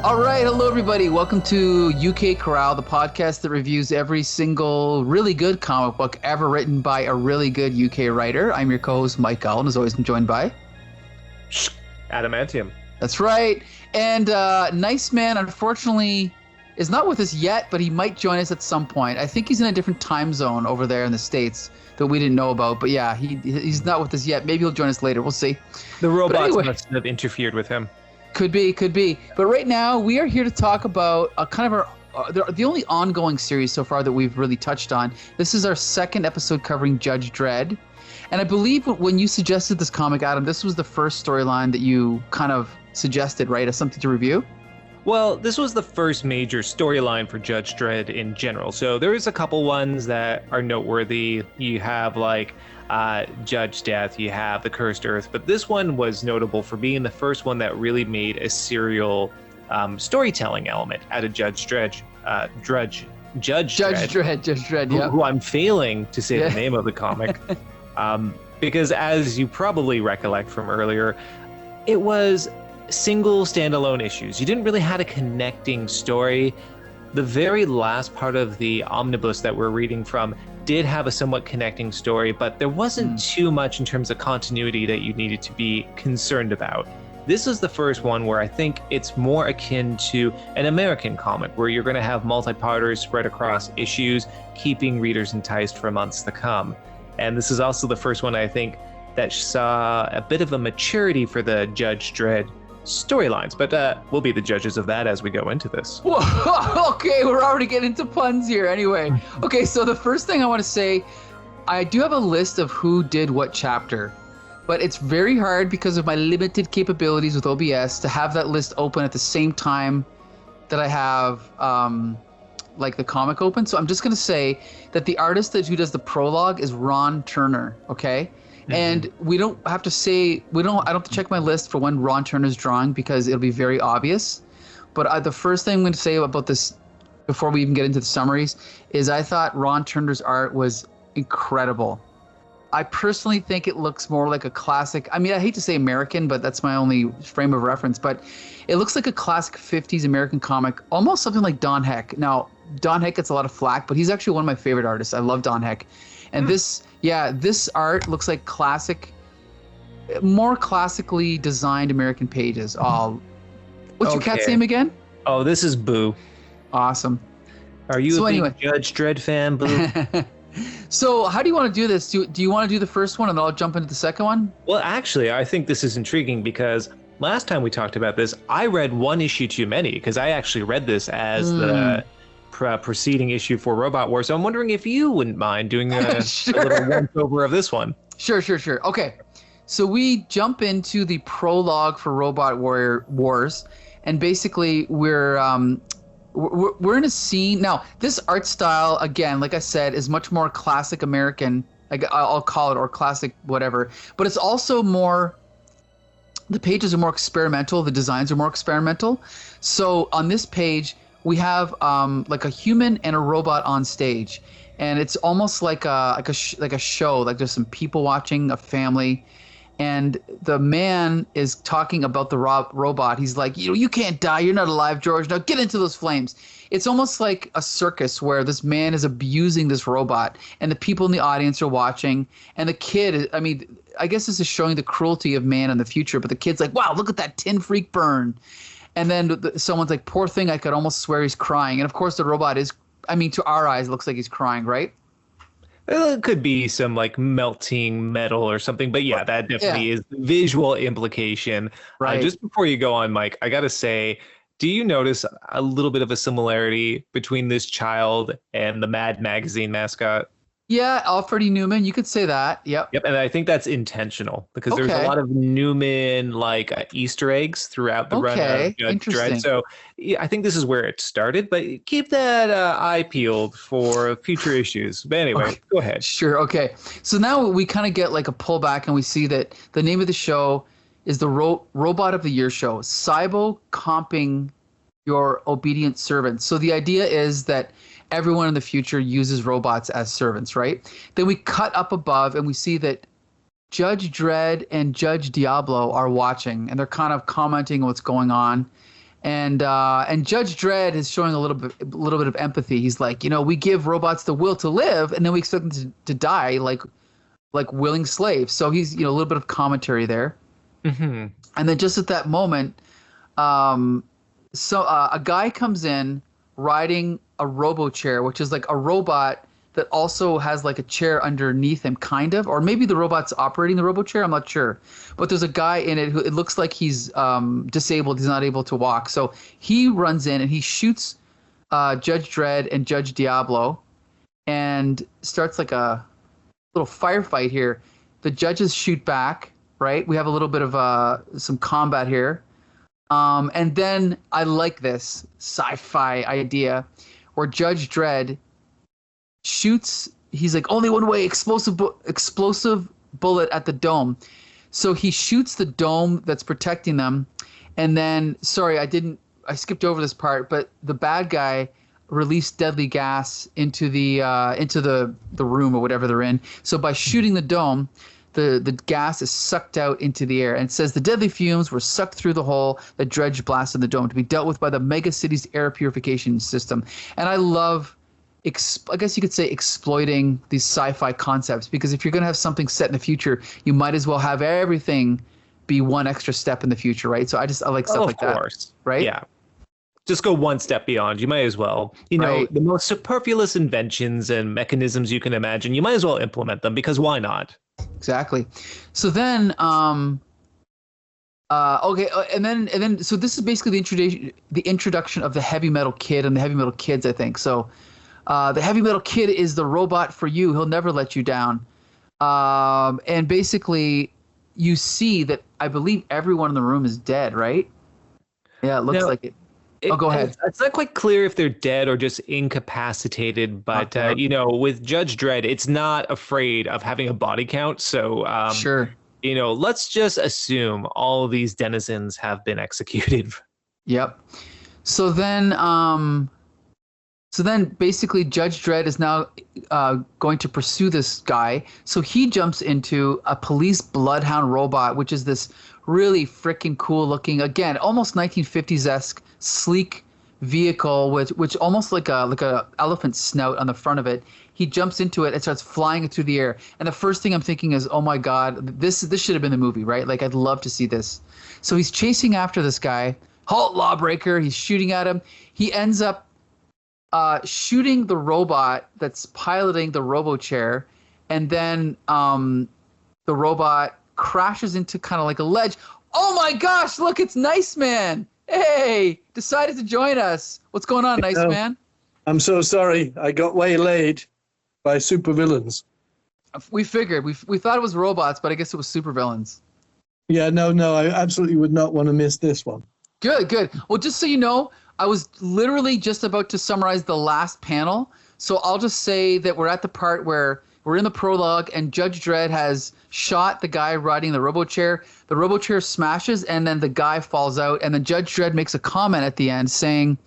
All right, hello everybody. Welcome to UK CORRAL, the podcast that reviews every single really good comic book ever written by a really good UK writer. I'm your co-host Mike Allen, as always. I'm joined by Adamantium. That's right. And Nice Man, unfortunately, is not with us yet, but he might join us at some point. I think he's in a different time zone over there in the States that we didn't know about. But yeah, he's not with us yet. Maybe he'll join us later. We'll see. The robots must have interfered with him. Could be. But right now, we are here to talk about the only ongoing series so far that we've really touched on. This is our second episode covering Judge Dredd. And I believe when you suggested this comic, Adam, this was the first storyline that you kind of suggested, right, as something to review? Well, this was the first major storyline for Judge Dredd in general. So there's a couple ones that are noteworthy. You have Judge Death, you have The Cursed Earth, but this one was notable for being the first one that really made a serial storytelling element out of Judge Dredd. Judge Dredd, yeah. Who I'm failing to say the name of the comic. Because as you probably recollect from earlier, it was single standalone issues. You didn't really have a connecting story. The very last part of the omnibus that we're reading from did have a somewhat connecting story, but there wasn't too much in terms of continuity that you needed to be concerned about. This is the first one where I think it's more akin to an American comic, where you're going to have multi-parters spread across issues, keeping readers enticed for months to come. And this is also the first one, I think, that saw a bit of a maturity for the Judge Dredd storylines, but we'll be the judges of that as we go into this. Whoa, okay, we're already getting into puns here. Anyway, okay, so the first thing I want to say, I do have a list of who did what chapter, but it's very hard because of my limited capabilities with OBS to have that list open at the same time that I have the comic open. So I'm just going to say that the artist who does the prologue is Ron Turner, okay? And we don't have to say, I don't have to check my list for when Ron Turner's drawing because it'll be very obvious. But the first thing I'm going to say about this, before we even get into the summaries, is I thought Ron Turner's art was incredible. I personally think it looks more like a classic. I mean, I hate to say American, but that's my only frame of reference. But it looks like a classic 50s American comic, almost something like Don Heck. Now, Don Heck gets a lot of flack, but he's actually one of my favorite artists. I love Don Heck. And this art looks like more classically designed American pages. What's your cat's name again? Oh, this is Boo. Awesome. Are you a big Judge Dredd fan, Boo? So how do you want to do this? Do you want to do the first one and then I'll jump into the second one? Well, actually, I think this is intriguing because last time we talked about this, I read one issue too many because I actually read this as the preceding issue for Robot Wars. So I'm wondering if you wouldn't mind doing a little once-over of this one. Sure. Okay, so we jump into the prologue for Robot Wars, and basically we're in a scene now. This art style, again, like I said, is much more classic American. I'll call it, or classic whatever. But it's also more. The pages are more experimental. The designs are more experimental. So on this page, we have like a human and a robot on stage, and it's almost like a show. Like there's some people watching, a family, and the man is talking about the robot. He's like, you can't die. You're not alive, George. Now get into those flames. It's almost like a circus where this man is abusing this robot, and the people in the audience are watching. And the kid, I mean, I guess this is showing the cruelty of man in the future. But the kid's like, wow, look at that tin freak burn. And then someone's like, poor thing, I could almost swear he's crying. And of course the robot is, I mean, to our eyes, it looks like he's crying, right? It could be some like melting metal or something. But yeah, that definitely is the visual implication. Right. Just before you go on, Mike, I got to say, do you notice a little bit of a similarity between this child and the Mad Magazine mascot? Yeah, Alfred E. Newman, you could say that. Yep, and I think that's intentional because there's a lot of Newman Easter eggs throughout the run of Judge Dredd. So yeah, I think this is where it started, but keep that eye peeled for future issues. But anyway, go ahead. Sure, okay. So now we kind of get like a pullback and we see that the name of the show is the Robot of the Year show, Cybo Comping Your Obedient Servant. So the idea is that everyone in the future uses robots as servants, right? Then we cut up above and we see that Judge Dredd and Judge Diablo are watching, and they're kind of commenting on what's going on. And Judge Dredd is showing a little bit of empathy. He's like, we give robots the will to live, and then we expect them to die like willing slaves. So he's a little bit of commentary there. Mm-hmm. And then just at that moment, a guy comes in riding a robo chair, which is like a robot that also has like a chair underneath him, kind of, or maybe the robot's operating the robo chair. I'm not sure, but there's a guy in it who it looks like he's disabled. He's not able to walk. So he runs in and he shoots Judge Dredd and Judge Diablo, and starts like a little firefight here. The judges shoot back. Right, we have a little bit of some combat here. And then I like this sci-fi idea where Judge Dredd shoots. He's like, only one way, explosive bullet at the dome. So he shoots the dome that's protecting them. And then, sorry, I skipped over this part, but the bad guy released deadly gas into the room or whatever they're in. So by shooting the dome, the gas is sucked out into the air, and it says the deadly fumes were sucked through the hole that Dredd blasted the dome to be dealt with by the mega city's air purification system. And I love, I guess you could say, exploiting these sci-fi concepts, because if you're going to have something set in the future, you might as well have everything be one extra step in the future, right? So I like stuff like that. Of course. Right? Yeah. Just go one step beyond. You might as well, right. The most superfluous inventions and mechanisms you can imagine, you might as well implement them, because why not? Exactly. So then, okay, and then, so this is basically the introduction of the Heavy Metal Kid and the Heavy Metal Kids, I think. So, the Heavy Metal Kid is the robot for you. He'll never let you down. And basically, you see that I believe everyone in the room is dead, right? Yeah, it looks like it. Go ahead. It's not quite clear if they're dead or just incapacitated, but with Judge Dredd, it's not afraid of having a body count. So sure, let's just assume all of these denizens have been executed. Yep. So then basically Judge Dredd is now going to pursue this guy. So he jumps into a police bloodhound robot, which is this really freaking cool looking, again, almost 1950s-esque sleek vehicle with which almost like a elephant snout on the front of it. He jumps into it and starts flying it through the air. And the first thing I'm thinking is, oh my God, this should have been the movie, right? Like, I'd love to see this. So he's chasing after this guy. Halt, lawbreaker. He's shooting at him. He ends up shooting the robot that's piloting the robo chair. And then the robot crashes into kind of like a ledge. Oh my gosh, look, it's Nice Man. Hey, decided to join us. What's going on, Nice Man? I'm so sorry. I got waylaid by supervillains. We figured. We thought it was robots, but I guess it was supervillains. Yeah, no, I absolutely would not want to miss this one. Good. Well, just so you know, I was literally just about to summarize the last panel. So I'll just say that we're at the part where we're in the prologue, and Judge Dredd has shot the guy riding the robo chair. The robo chair smashes, and then the guy falls out. And then Judge Dredd makes a comment at the end saying,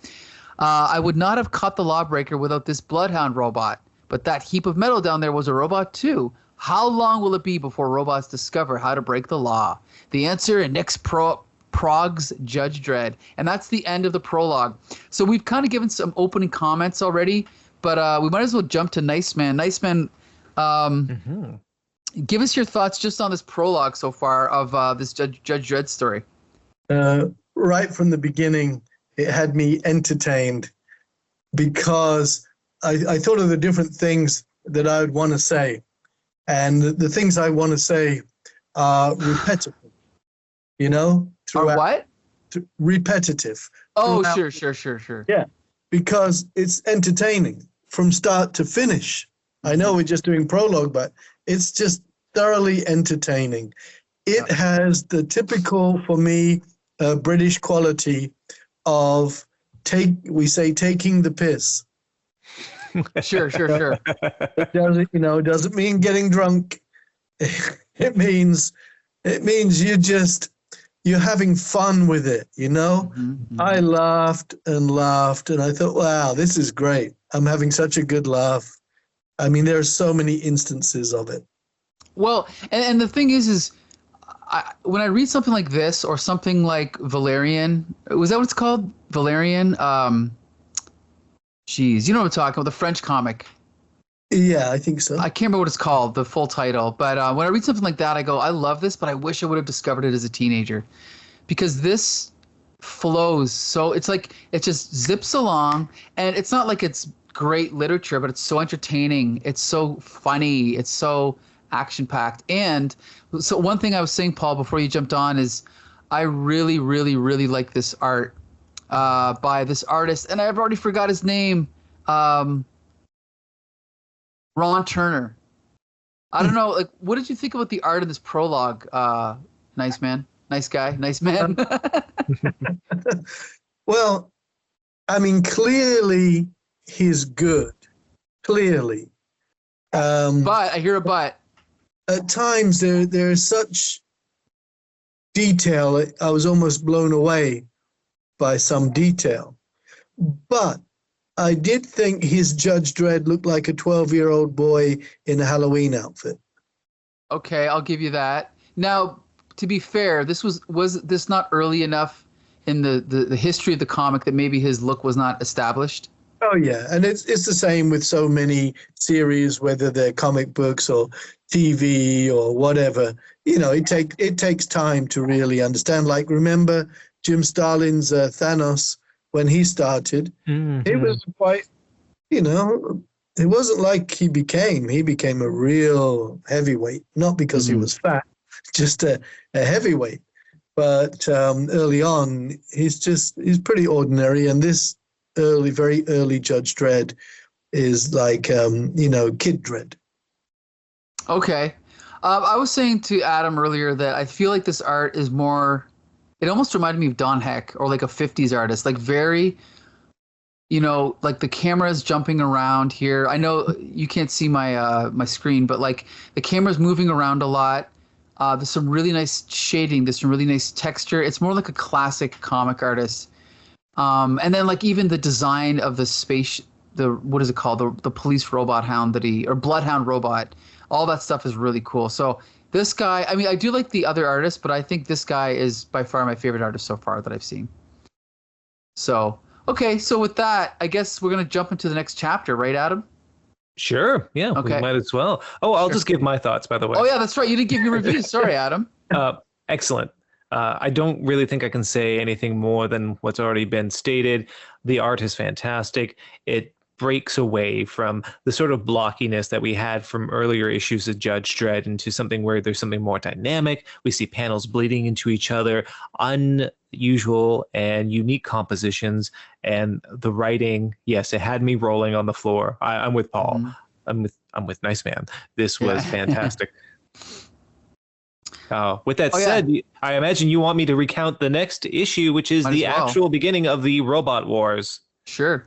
I would not have caught the lawbreaker without this bloodhound robot. But that heap of metal down there was a robot too. How long will it be before robots discover how to break the law? The answer in next Prog's Judge Dredd. And that's the end of the prologue. So we've kind of given some opening comments already, but we might as well jump to Nice Man. Nice Man, give us your thoughts just on this prologue so far of this Judge Dredd story. Right from the beginning, it had me entertained because I thought of the different things that I would want to say. And the things I want to say are repetitive, Are what? Repetitive. Oh, sure. Yeah, because it's entertaining from start to finish. I know we're just doing prologue, but it's just thoroughly entertaining. It has the typical, for me, British quality of taking the piss. Sure. It doesn't mean getting drunk. It means you're having fun with it, Mm-hmm. I laughed, and I thought, wow, this is great. I'm having such a good laugh. I mean, there are so many instances of it. Well, and the thing is when I read something like this or something like Valerian, was that what it's called? Valerian? Geez, you know what I'm talking about, the French comic. Yeah, I think so. I can't remember what it's called, the full title. But when I read something like that, I go, I love this, but I wish I would have discovered it as a teenager. Because this flows so, it's like, it just zips along. And it's not like it's great literature, but it's so entertaining. It's so funny. It's so action-packed. And so one thing I was saying, Paul, before you jumped on is I really, really, really like this art by this artist. And I've already forgot his name. Ron Turner. I don't know. Like, what did you think about the art of this prologue? Nice man, nice guy, nice man. Well, I mean, clearly he's good. Clearly. But I hear a but. At times there is such detail. I was almost blown away by some detail. But I did think his Judge Dredd looked like a 12-year-old boy in a Halloween outfit. Okay, I'll give you that. Now, to be fair, was this not early enough in the history of the comic that maybe his look was not established? Oh yeah, and it's the same with so many series, whether they're comic books or TV or whatever. You know, it takes time to really understand. Like, remember Jim Starlin's Thanos? When he started, it was quite, you know, it wasn't like he became a real heavyweight, not because he was fat, just a heavyweight. But early on, he's pretty ordinary. And this very early Judge Dredd is like, you know, Kid Dredd. Okay. I was saying to Adam earlier that I feel like this art is more, it almost reminded me of Don Heck or like a 50s artist, like very, you know, like the camera's jumping around here. I know you can't see my my screen, but like the camera's moving around a lot. There's some really nice shading. There's some really nice texture. It's more like a classic comic artist. And then like even the design of the space, what is it called? The police robot hound or bloodhound robot. All that stuff is really cool. So this guy, I mean, I do like the other artists, but I think this guy is by far my favorite artist so far that I've seen. So, okay, so with that, I guess we're going to jump into the next chapter, right, Adam? Sure. Yeah, okay. We might as well. Oh, I'll just give my thoughts, by the way. Oh, yeah, that's right. You didn't give your reviews. Sorry, Adam. Excellent. I don't really think I can say anything more than what's already been stated. The art is fantastic. It breaks away from the sort of blockiness that we had from earlier issues of Judge Dredd into something where there's something more dynamic. We see panels bleeding into each other, unusual and unique compositions, and the writing. Yes, it had me rolling on the floor. I'm with Paul. I'm with Nice Man. This was fantastic. With that said, I imagine you want me to recount the next issue, which is the actual beginning of the Robot Wars. Sure.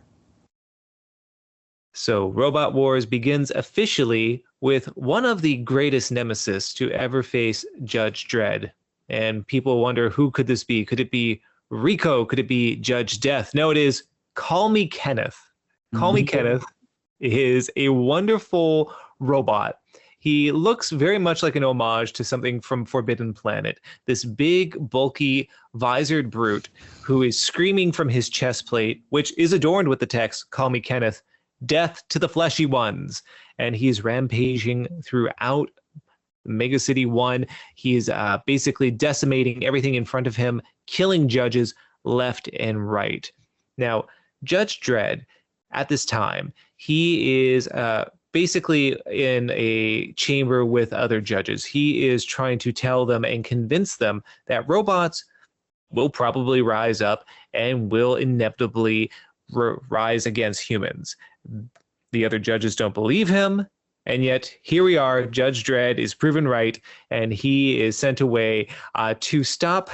So Robot Wars begins officially with one of the greatest nemesis to ever face Judge Dredd. And people wonder, who could this be? Could it be Rico? Could it be Judge Death? No, it is Call Me Kenneth. Call Me Kenneth is a wonderful robot. He looks very much like an homage to something from Forbidden Planet. This big, bulky, visored brute who is screaming from his chest plate, which is adorned with the text, Call Me Kenneth, death to the fleshy ones. And he's rampaging throughout Mega City 1. He's basically decimating everything in front of him, killing judges left and right. Now, Judge Dredd, at this time, he is basically in a chamber with other judges. He is trying to tell them and convince them that robots will probably rise up and will inevitably rise against humans. The other judges don't believe him, and yet here we are. Judge Dredd is proven right, and he is sent away to stop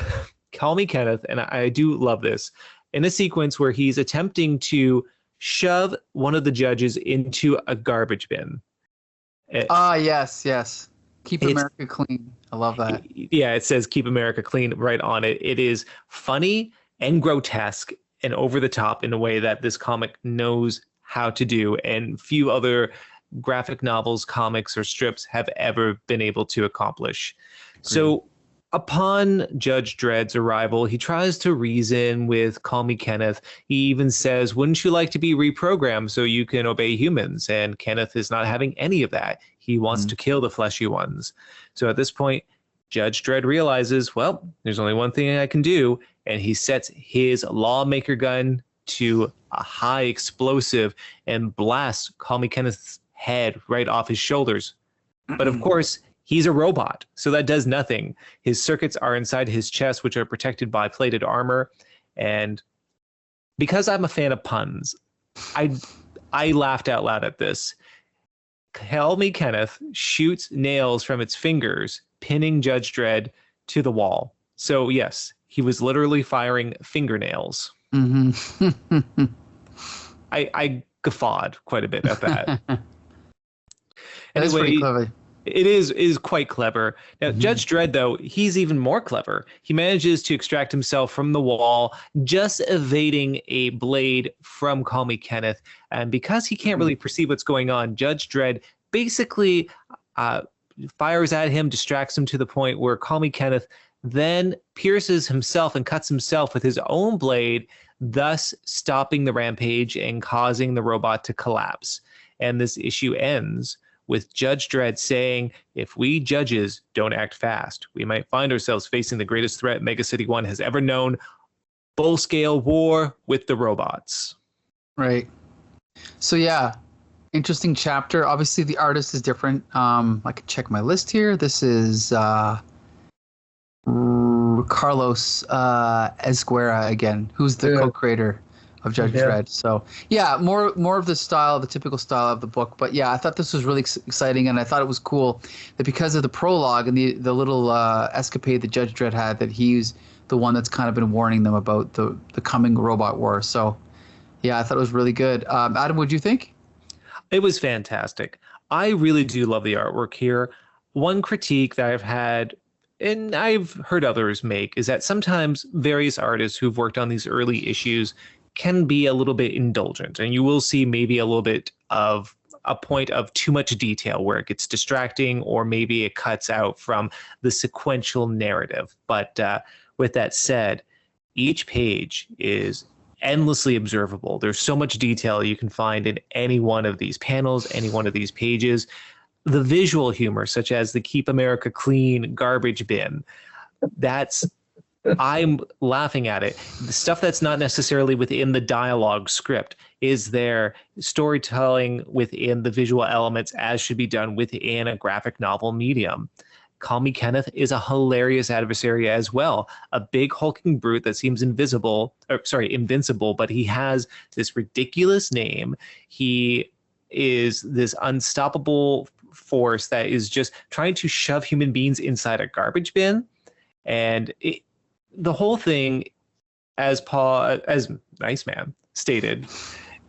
Call Me Kenneth. And I do love this, in a sequence where he's attempting to shove one of the judges into a garbage bin. Yes. Keep America clean. I love that. Yeah, it says Keep America Clean right on it. It is funny and grotesque and over the top in a way that this comic knows how to do, and few other graphic novels, comics, or strips have ever been able to accomplish. So Upon Judge Dredd's arrival, he tries to reason with Call Me Kenneth. He even says, wouldn't you like to be reprogrammed so you can obey humans? And Kenneth is not having any of that. He wants to kill the fleshy ones. So at this point, Judge Dredd realizes, well, there's only one thing I can do. And he sets his lawmaker gun to a high explosive and blasts Call Me Kenneth's head right off his shoulders. But of course, he's a robot, so that does nothing. His circuits are inside his chest, which are protected by plated armor. And because I'm a fan of puns, I laughed out loud at this. Call Me Kenneth shoots nails from its fingers, pinning Judge Dredd to the wall. So yes, he was literally firing fingernails. Mm-hmm. I guffawed quite a bit at that. That's pretty clever. It is quite clever. Now, Judge Dredd, though, he's even more clever. He manages to extract himself from the wall, just evading a blade from Call Me Kenneth. And because he can't really perceive what's going on, Judge Dredd basically fires at him, distracts him to the point where Call Me Kenneth then pierces himself and cuts himself with his own blade, thus stopping the rampage and causing the robot to collapse. And this issue ends with Judge Dredd saying, if we judges don't act fast, we might find ourselves facing the greatest threat Mega City 1 has ever known, full-scale war with the robots. Right. So yeah, interesting chapter. Obviously, the artist is different. I can check my list here. This is Carlos Ezquerra again, who's the co-creator of Judge Dredd. So yeah, more of the style, the typical style of the book. But yeah, I thought this was really exciting, and I thought it was cool that because of the prologue and the little escapade that Judge Dredd had, that he's the one that's kind of been warning them about the coming robot war. So yeah, I thought it was really good. Adam, what'd you think? It was fantastic. I really do love the artwork here. One critique that I've had, and I've heard others make, is that sometimes various artists who've worked on these early issues can be a little bit indulgent, and you will see maybe a little bit of a point of too much detail where it gets distracting, or maybe it cuts out from the sequential narrative. But with that said, each page is endlessly observable. There's so much detail you can find in any one of these panels, any one of these pages. The visual humor, such as the Keep America Clean garbage bin, I'm laughing at it. The stuff that's not necessarily within the dialogue script is there. Storytelling within the visual elements, as should be done within a graphic novel medium. Call Me Kenneth is a hilarious adversary as well. A big hulking brute that seems invincible, but he has this ridiculous name. He is this unstoppable force that is just trying to shove human beings inside a garbage bin. And the whole thing, as Nice Man stated,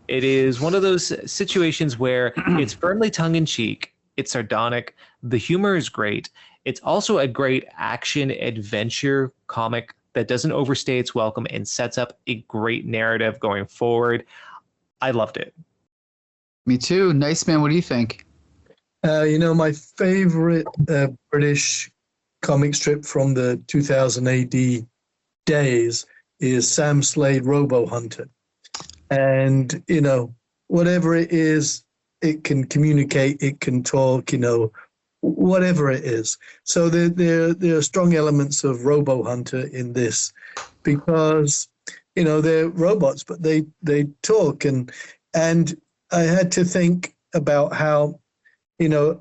it is one of those situations where it's firmly tongue-in-cheek, it's sardonic, the humor is great. It's also a great action adventure comic that doesn't overstay its welcome and sets up a great narrative going forward. I loved it. Me too. Nice Man, what do you think? My favorite British comic strip from the 2000 AD days is Sam Slade Robo Hunter. And, whatever it is, it can communicate, it can talk, whatever it is. So there are strong elements of Robo Hunter in this because, they're robots, but they talk. And I had to think about how,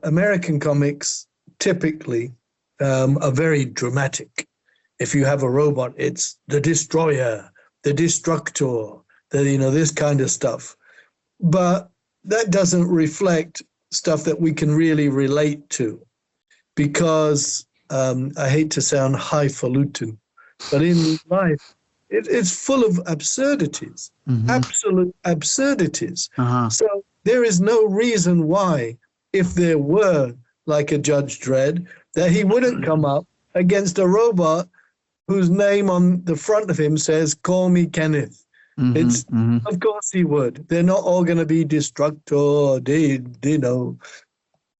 American comics typically are very dramatic. If you have a robot, it's the destroyer, the destructor, this kind of stuff. But that doesn't reflect stuff that we can really relate to, because I hate to sound highfalutin, but in life, it's full of absurdities, absolute absurdities. So there is no reason why, if there were like a Judge Dredd, that he wouldn't come up against a robot whose name on the front of him says, "Call Me Kenneth." Of course he would. They're not all going to be destructor,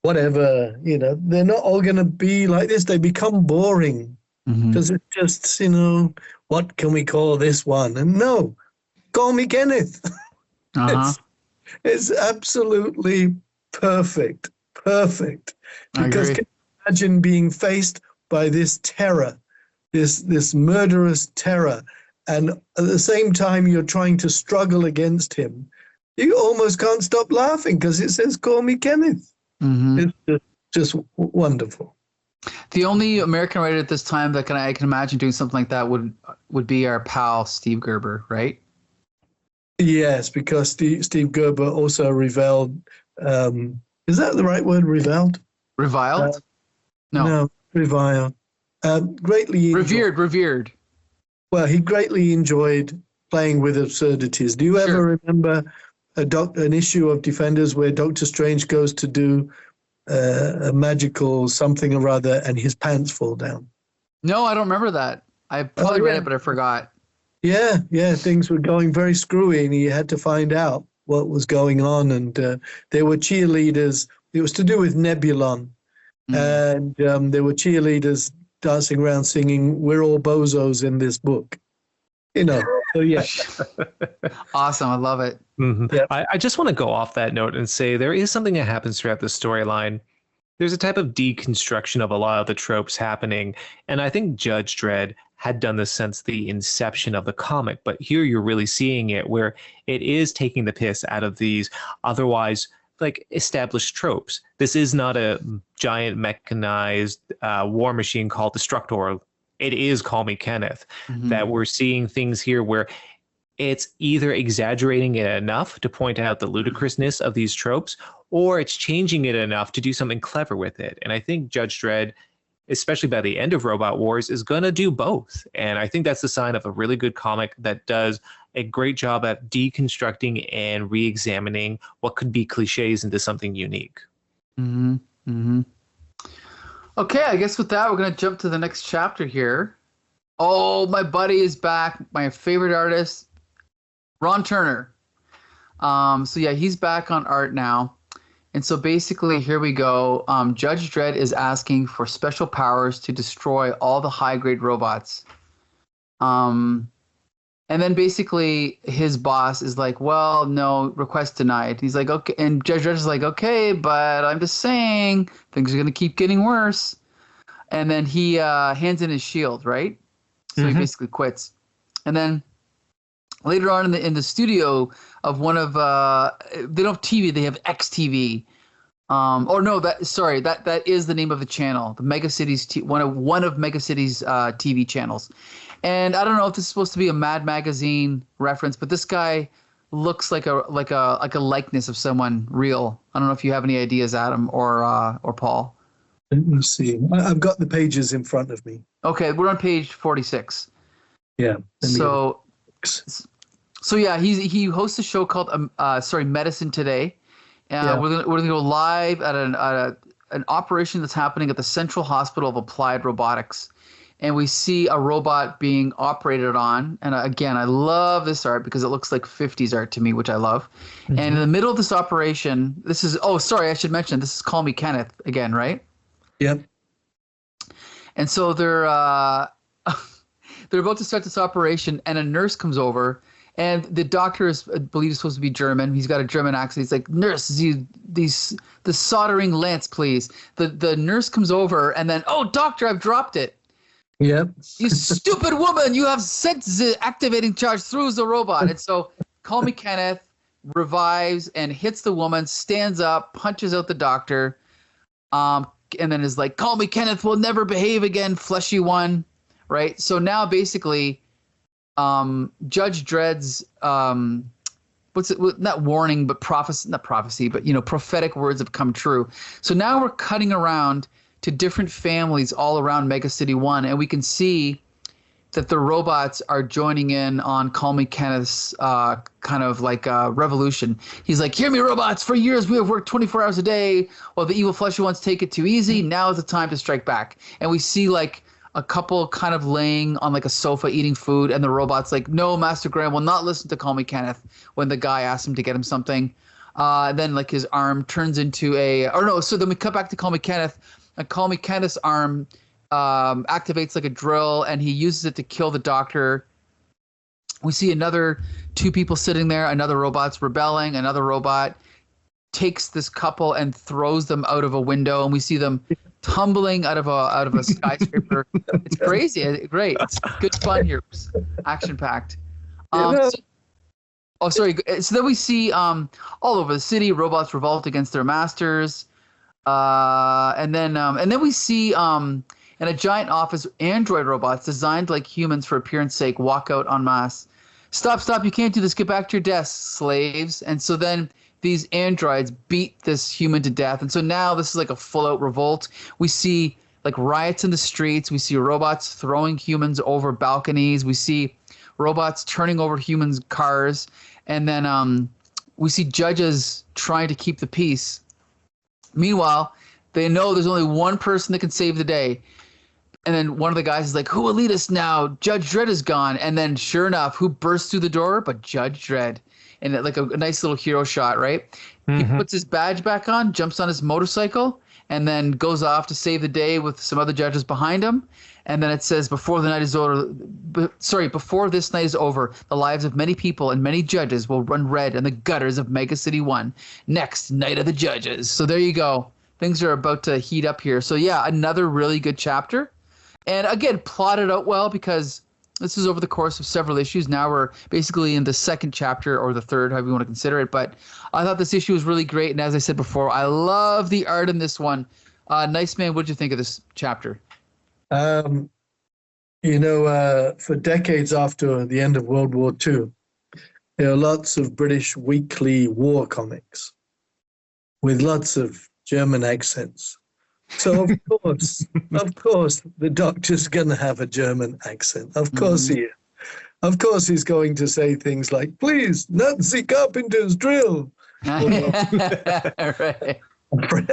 whatever, they're not all going to be like this. They become boring because it's just, what can we call this one? And no, call me Kenneth. It's absolutely perfect. Because can you imagine being faced by this terror, this murderous terror, and at the same time you're trying to struggle against him. You almost can't stop laughing because it says, call me Kenneth. It's just wonderful. The only American writer at this time that I can imagine doing something like that would be our pal Steve Gerber, right? Yes, because Steve Gerber also reviled. Is that the right word? Reviled? Reviled? No, reviled. Greatly enjoyed. Revered. Well, he greatly enjoyed playing with absurdities. Do you ever remember an issue of Defenders where Doctor Strange goes to do a magical something or other and his pants fall down? No, I don't remember that. I probably read it, but I forgot. Yeah, things were going very screwy and he had to find out what was going on. And there were cheerleaders. It was to do with Nebulon. And there were cheerleaders dancing around singing, "We're all bozos in this book." So yeah. Awesome. I love it. Yep. I just want to go off that note and say there is something that happens throughout the storyline. There's a type of deconstruction of a lot of the tropes happening. And I think Judge Dredd had done this since the inception of the comic. But here you're really seeing it where it is taking the piss out of these otherwise established tropes. This is not a giant mechanized war machine called Destructor. It is Call Me Kenneth. That we're seeing things here where it's either exaggerating it enough to point out the ludicrousness of these tropes, or it's changing it enough to do something clever with it. And I think Judge Dredd, especially by the end of Robot Wars, is going to do both. And I think that's the sign of a really good comic that does a great job at deconstructing and re-examining what could be cliches into something unique. Okay, I guess with that, we're going to jump to the next chapter here. Oh, my buddy is back. My favorite artist, Ron Turner. So yeah, he's back on art now. And so basically, here we go. Judge Dredd is asking for special powers to destroy all the high-grade robots. And then basically his boss is like, well, no, request denied. He's like, okay. And Judge Dredd is like, okay, but I'm just saying things are going to keep getting worse. And then he hands in his shield, right? So he basically quits. And then later on in the studio of one of they don't have TV, they have XTV. That is the name of the channel, the Mega Cities one of Mega Cities TV channels. And I don't know if this is supposed to be a Mad Magazine reference, but this guy looks like a likeness of someone real. I don't know if you have any ideas, Adam or Paul. Let me see. I've got the pages in front of me. Okay, we're on page 46. Yeah. So yeah, he hosts a show called Medicine Today. We're gonna go live at an operation that's happening at the Central Hospital of Applied Robotics. And we see a robot being operated on. And again, I love this art because it looks like 50s art to me, which I love. And in the middle of this operation, I should mention, this is Call Me Kenneth again, right? Yep. And so they're about to start this operation, and a nurse comes over, and the doctor I believe is supposed to be German. He's got a German accent. He's like, "Nurse, the soldering lance, please." The nurse comes over, and then, "Oh, doctor, I've dropped it." Yep. "You stupid woman, you have sent the activating charge through the robot." And so Call Me Kenneth revives and hits the woman, stands up, punches out the doctor, and then is like, "Call Me Kenneth will never behave again, fleshy one." Right? So now basically Judge Dredd's not warning, but prophecy, but prophetic words have come true. So now we're cutting around to different families all around Mega City 1, and we can see that the robots are joining in on Call Me Kenneth's kind of like revolution. He's like, "Hear me, robots, for years we have worked 24 hours a day while the evil fleshy ones take it too easy. Now is the time to strike back." And we see like a couple kind of laying on like a sofa eating food, and the robot's like, "No, Master Graham will not listen to Call Me Kenneth," when the guy asks him to get him something. Then like his arm turns into so then we cut back to Call Me Kenneth, and Call Me Kenneth's arm activates like a drill, and he uses it to kill the doctor. We see another two people sitting there. Another robot's rebelling. Another robot takes this couple and throws them out of a window, and we see them tumbling out of a skyscraper. It's crazy. Great. It's good fun here. Action packed. Oh, sorry. So then we see all over the city robots revolt against their masters, and then we see in a giant office android robots designed like humans for appearance sake walk out en masse. Stop! You can't do this. Get back to your desks, slaves. And so then these androids beat this human to death. And so now this is like a full-out revolt. We see like riots in the streets. We see robots throwing humans over balconies. We see robots turning over humans' cars. And then we see judges trying to keep the peace. Meanwhile, they know there's only one person that can save the day. And then one of the guys is like, who will lead us now? Judge Dredd is gone. And then sure enough, who bursts through the door but Judge Dredd? And like a nice little hero shot, right? Mm-hmm. He puts his badge back on, jumps on his motorcycle, and then goes off to save the day with some other judges behind him. And then it says, before this night is over, the lives of many people and many judges will run red in the gutters of Mega City 1. Next, Night of the Judges. So there you go. Things are about to heat up here. So yeah, another really good chapter. And again, plotted out well because this is over the course of several issues. Now we're basically in the second chapter or the third, however you want to consider it. But I thought this issue was really great. And as I said before, I love the art in this one. Nice Man, what did you think of this chapter? For decades after the end of World War II, there are lots of British weekly war comics with lots of German accents. So of course, the Doctor's going to have a German accent. Of course he is. Of course he's going to say things like, please, Nazi carpenters drill. Right.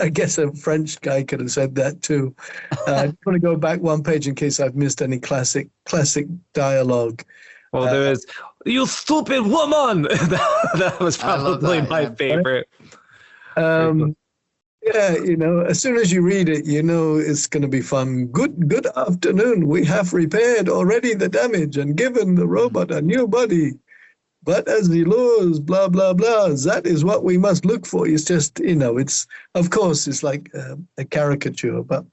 I guess a French guy could have said that too. I want to go back one page in case I've missed any classic dialogue. Well, there is, you stupid woman. that was probably my favorite. Yeah, as soon as you read it, it's going to be fun. Good afternoon. We have repaired already the damage and given the robot a new body. But as the laws, blah, blah, blah, that is what we must look for. It's just, of course, it's like a caricature. But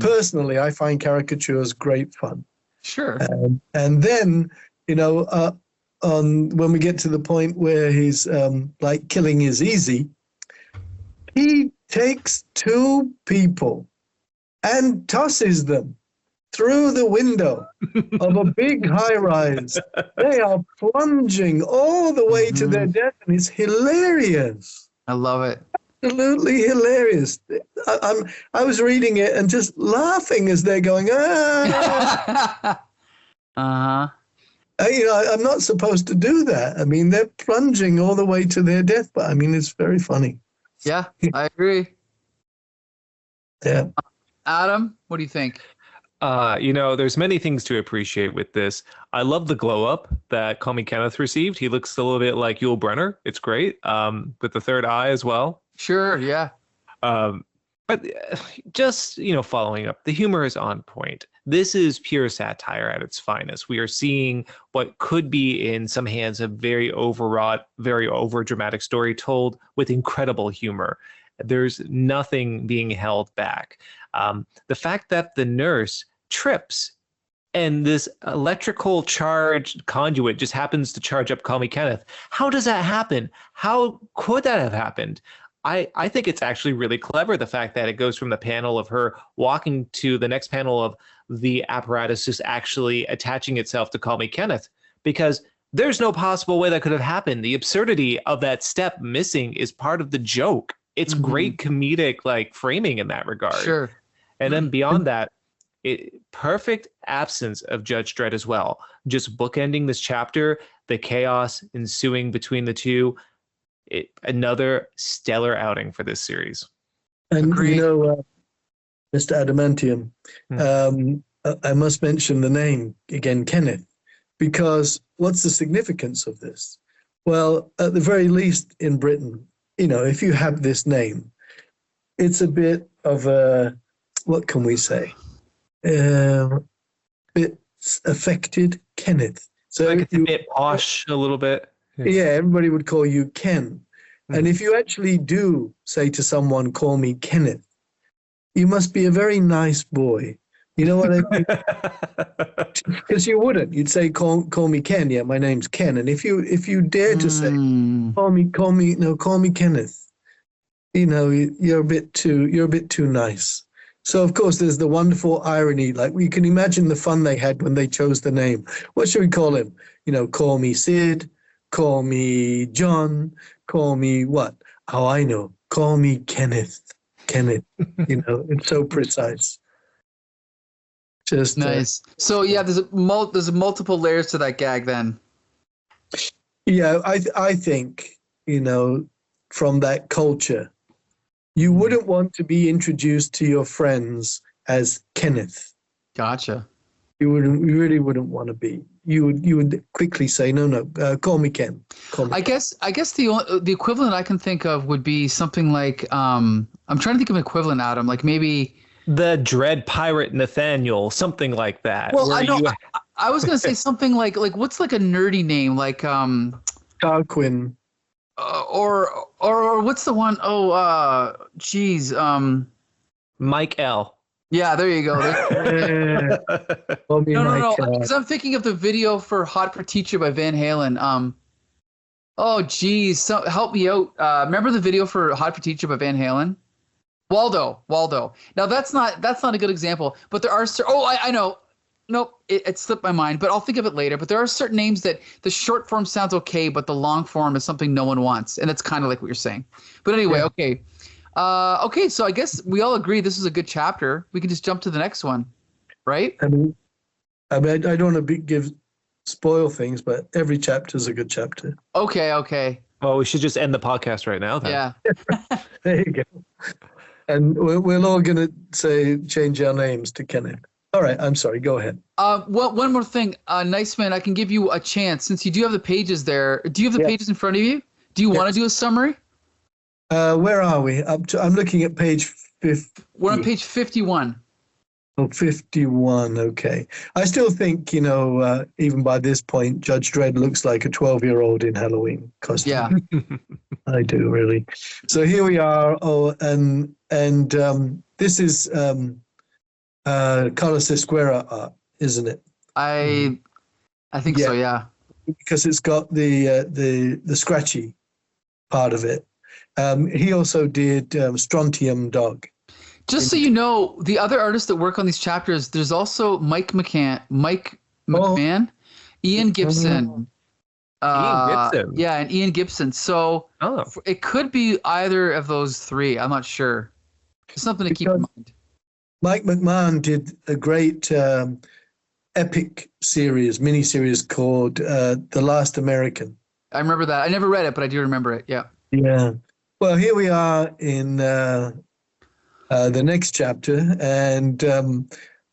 personally, I find caricatures great fun. Sure. And then, when we get to the point where he's like killing is easy, he takes two people and tosses them through the window of a big high-rise. They are plunging all the way to their death, and it's hilarious. I love it. Absolutely hilarious. I was reading it and just laughing as they're going, ah. Uh-huh. I'm not supposed to do that. I mean, they're plunging all the way to their death, but I mean, it's very funny. Yeah, I agree. Yeah. Adam, what do you think? There's many things to appreciate with this. I love the glow up that Call Me Kenneth received. He looks a little bit like Yul Brynner. It's great. With the third eye as well. Sure, yeah. But just, following up, the humor is on point. This is pure satire at its finest. We are seeing what could be in some hands a very overwrought, very overdramatic story told with incredible humor. There's nothing being held back. The fact that the nurse trips and this electrical charged conduit just happens to charge up Call Me Kenneth. How does that happen? How could that have happened? I think it's actually really clever, the fact that it goes from the panel of her walking to the next panel of the apparatus just actually attaching itself to Call Me Kenneth, because there's no possible way that could have happened. The absurdity of that step missing is part of the joke. It's great comedic framing in that regard. Sure. And then beyond that, perfect absence of Judge Dredd as well. Just bookending this chapter, the chaos ensuing between the two. Another stellar outing for this series. And Mr. Adamantium, I must mention the name again, Kenneth, because what's the significance of this? Well, at the very least in Britain, if you have this name, it's a bit of a, what can we say? bit affected Kenneth. So Like it's a bit posh, a little bit. yeah, everybody would call you Ken. And if you actually do say to someone, call me Kenneth, you must be a very nice boy. You know what I mean? Because you wouldn't. You'd say, call me Ken. Yeah, my name's Ken. And if you dare to say, call me Kenneth, you know, you're a bit too nice. So of course there's the wonderful irony. Like you can imagine the fun they had when they chose the name. What should we call him? You know, call me Sid, call me John, call me what? Oh, I know. Call me Kenneth. Kenneth. You know, it's so precise. Just nice. So yeah, there's multiple layers to that gag then. Yeah, I think, you know, from that culture, you wouldn't want to be introduced to your friends as Kenneth. Gotcha. You really wouldn't want to be. You would quickly say, no, call me Ken. Call me I guess the equivalent I can think of would be something like I'm trying to think of an equivalent, Adam. Like maybe the Dredd pirate Nathaniel, something like that. Well, I know. I was gonna say something like what's like a nerdy name like Tarquin. Or what's the one? Oh, geez. Mike L. Yeah, there you go. No. Mike, Because I'm thinking of the video for "Hot for Teacher" by Van Halen. Oh, geez. So help me out. Remember the video for "Hot for Teacher" by Van Halen? Waldo. Now that's not a good example. But there are. I know. Nope, it slipped my mind, but I'll think of it later. But there are certain names that the short form sounds okay, but the long form is something no one wants, and it's kind of like what you're saying. But anyway, okay. Okay, so I guess we all agree this is a good chapter. We can just jump to the next one, right? I mean, I don't want to spoil things, but every chapter is a good chapter. Okay. Well, we should just end the podcast right now then. Yeah. There you go. And we're all going to change our names to Kenneth. All right, I'm sorry. Go ahead. One more thing. Nice man, I can give you a chance since you do have the pages there. Do you have the pages in front of you? Do you want to do a summary? Where are we? I'm looking at page 50. We're on page 51. Oh, 51. Okay. I still think, you know, even by this point, Judge Dredd looks like a 12-year-old in Halloween costume. Yeah. I do, really. So here we are. Oh, and this is Carlos Ezquerra art, isn't it? I think so, yeah. Because it's got the scratchy part of it. He also did Strontium Dog. Just so you know, the other artists that work on these chapters, there's also Mike McMahon, Ian Gibson. Ian Gibson. Yeah, and Ian Gibson. So it could be either of those three. I'm not sure. It's something to keep in mind. Mike McMahon did a great epic mini-series called The Last American. I remember that. I never read it, but I do remember it. Yeah. Yeah. Well, here we are in the next chapter, and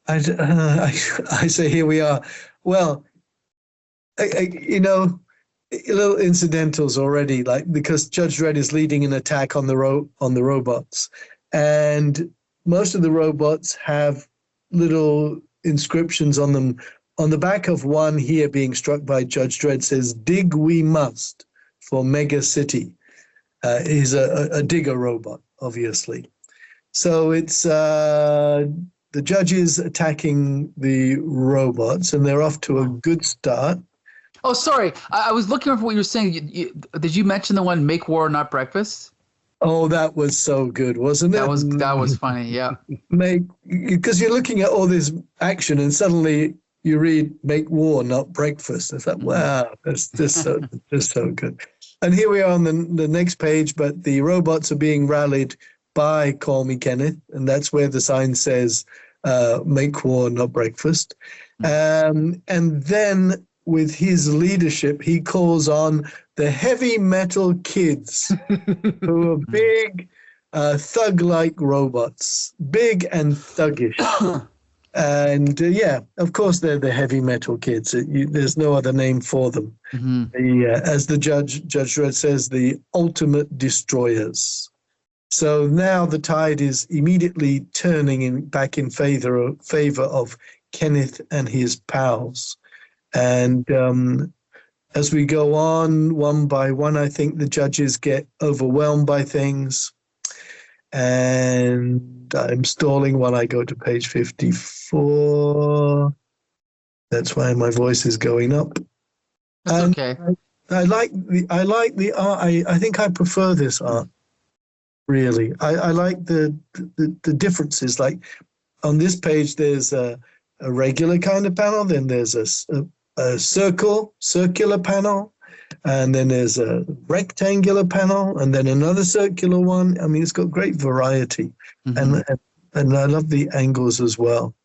I say here we are. Well, you know, little incidentals already, like because Judge Dredd is leading an attack on the robots, and most of the robots have little inscriptions on them. On the back of one here being struck by Judge Dredd says, "Dig we must for Mega City." He's a digger robot, obviously. So it's the judges attacking the robots, and they're off to a good start. Oh, sorry. I was looking for what you were saying. Did you mention the one "Make War, Not Breakfast"? Oh, that was so good, wasn't it? That was funny, yeah. Because you're looking at all this action, and suddenly you read "Make War, Not Breakfast." I thought, wow, that's just so good. And here we are on the next page, but the robots are being rallied by Call Me Kenneth, and that's where the sign says, "Make War, Not Breakfast." And then with his leadership, he calls on the heavy metal kids who are big, thug-like robots, big and thuggish. And of course, they're the heavy metal kids. There's no other name for them. Mm-hmm. As the Judge Dredd says, the ultimate destroyers. So now the tide is immediately turning back in favor of Kenneth and his pals. And as we go on, one by one, I think the judges get overwhelmed by things. And I'm stalling while I go to page 54. That's why my voice is going up. That's okay. I like the art. I think I prefer this art. Really, I like the differences. Like on this page, there's a regular kind of panel. Then there's a circular panel, and then there's a rectangular panel, and then another circular one. I mean, it's got great variety, and I love the angles as well.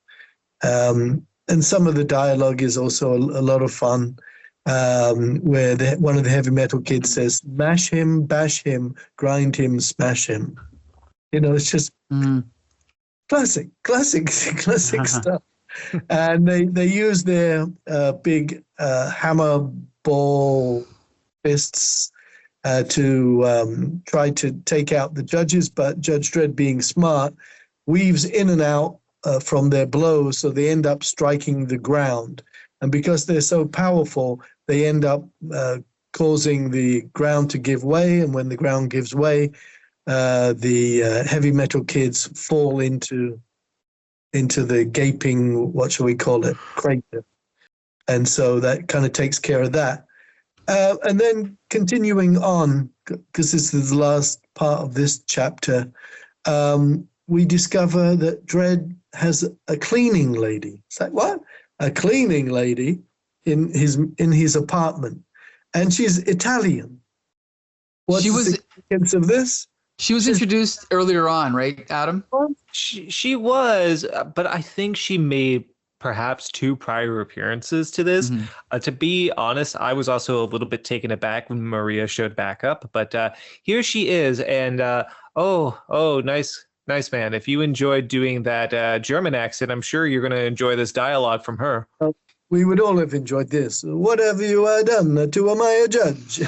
And some of the dialogue is also a lot of fun. Where one of the heavy metal kids says, "Mash him, bash him, grind him, smash him." You know, it's just classic stuff. And they use their big hammer ball fists to try to take out the judges, but Judge Dredd, being smart, weaves in and out from their blows, so they end up striking the ground. And because they're so powerful, they end up causing the ground to give way. And when the ground gives way, the heavy metal kids fall into the gaping, what shall we call it, crater. And so that kind of takes care of that. And then continuing on, because this is the last part of this chapter, we discover that Dredd has a cleaning lady. It's like, what? A cleaning lady in his apartment, and she's Italian. What's the significance of this? She was introduced earlier on, right, Adam? She was, but I think she made perhaps 2 prior appearances to this. To be honest, I was also a little bit taken aback when Maria showed back up, but here she is, and nice man. If you enjoyed doing that German accent, I'm sure you're going to enjoy this dialogue from her. We would all have enjoyed this. What have you done to my judge?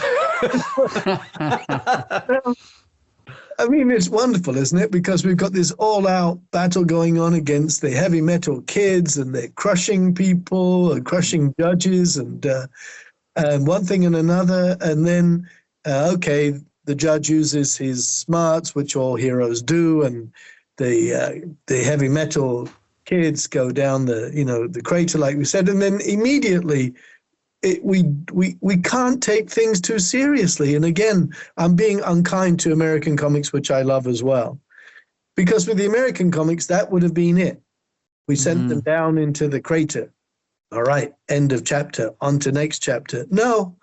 I mean, it's wonderful, isn't it? Because we've got this all-out battle going on against the heavy metal kids, and they're crushing people and crushing judges and one thing and another. And then, the judge uses his smarts, which all heroes do, and the heavy metal kids go down the crater, like we said, and then immediately we can't take things too seriously. And again, I'm being unkind to American comics, which I love as well, because with the American comics, that would have been it. We sent them down into the crater. All right, end of chapter, on to next chapter. No,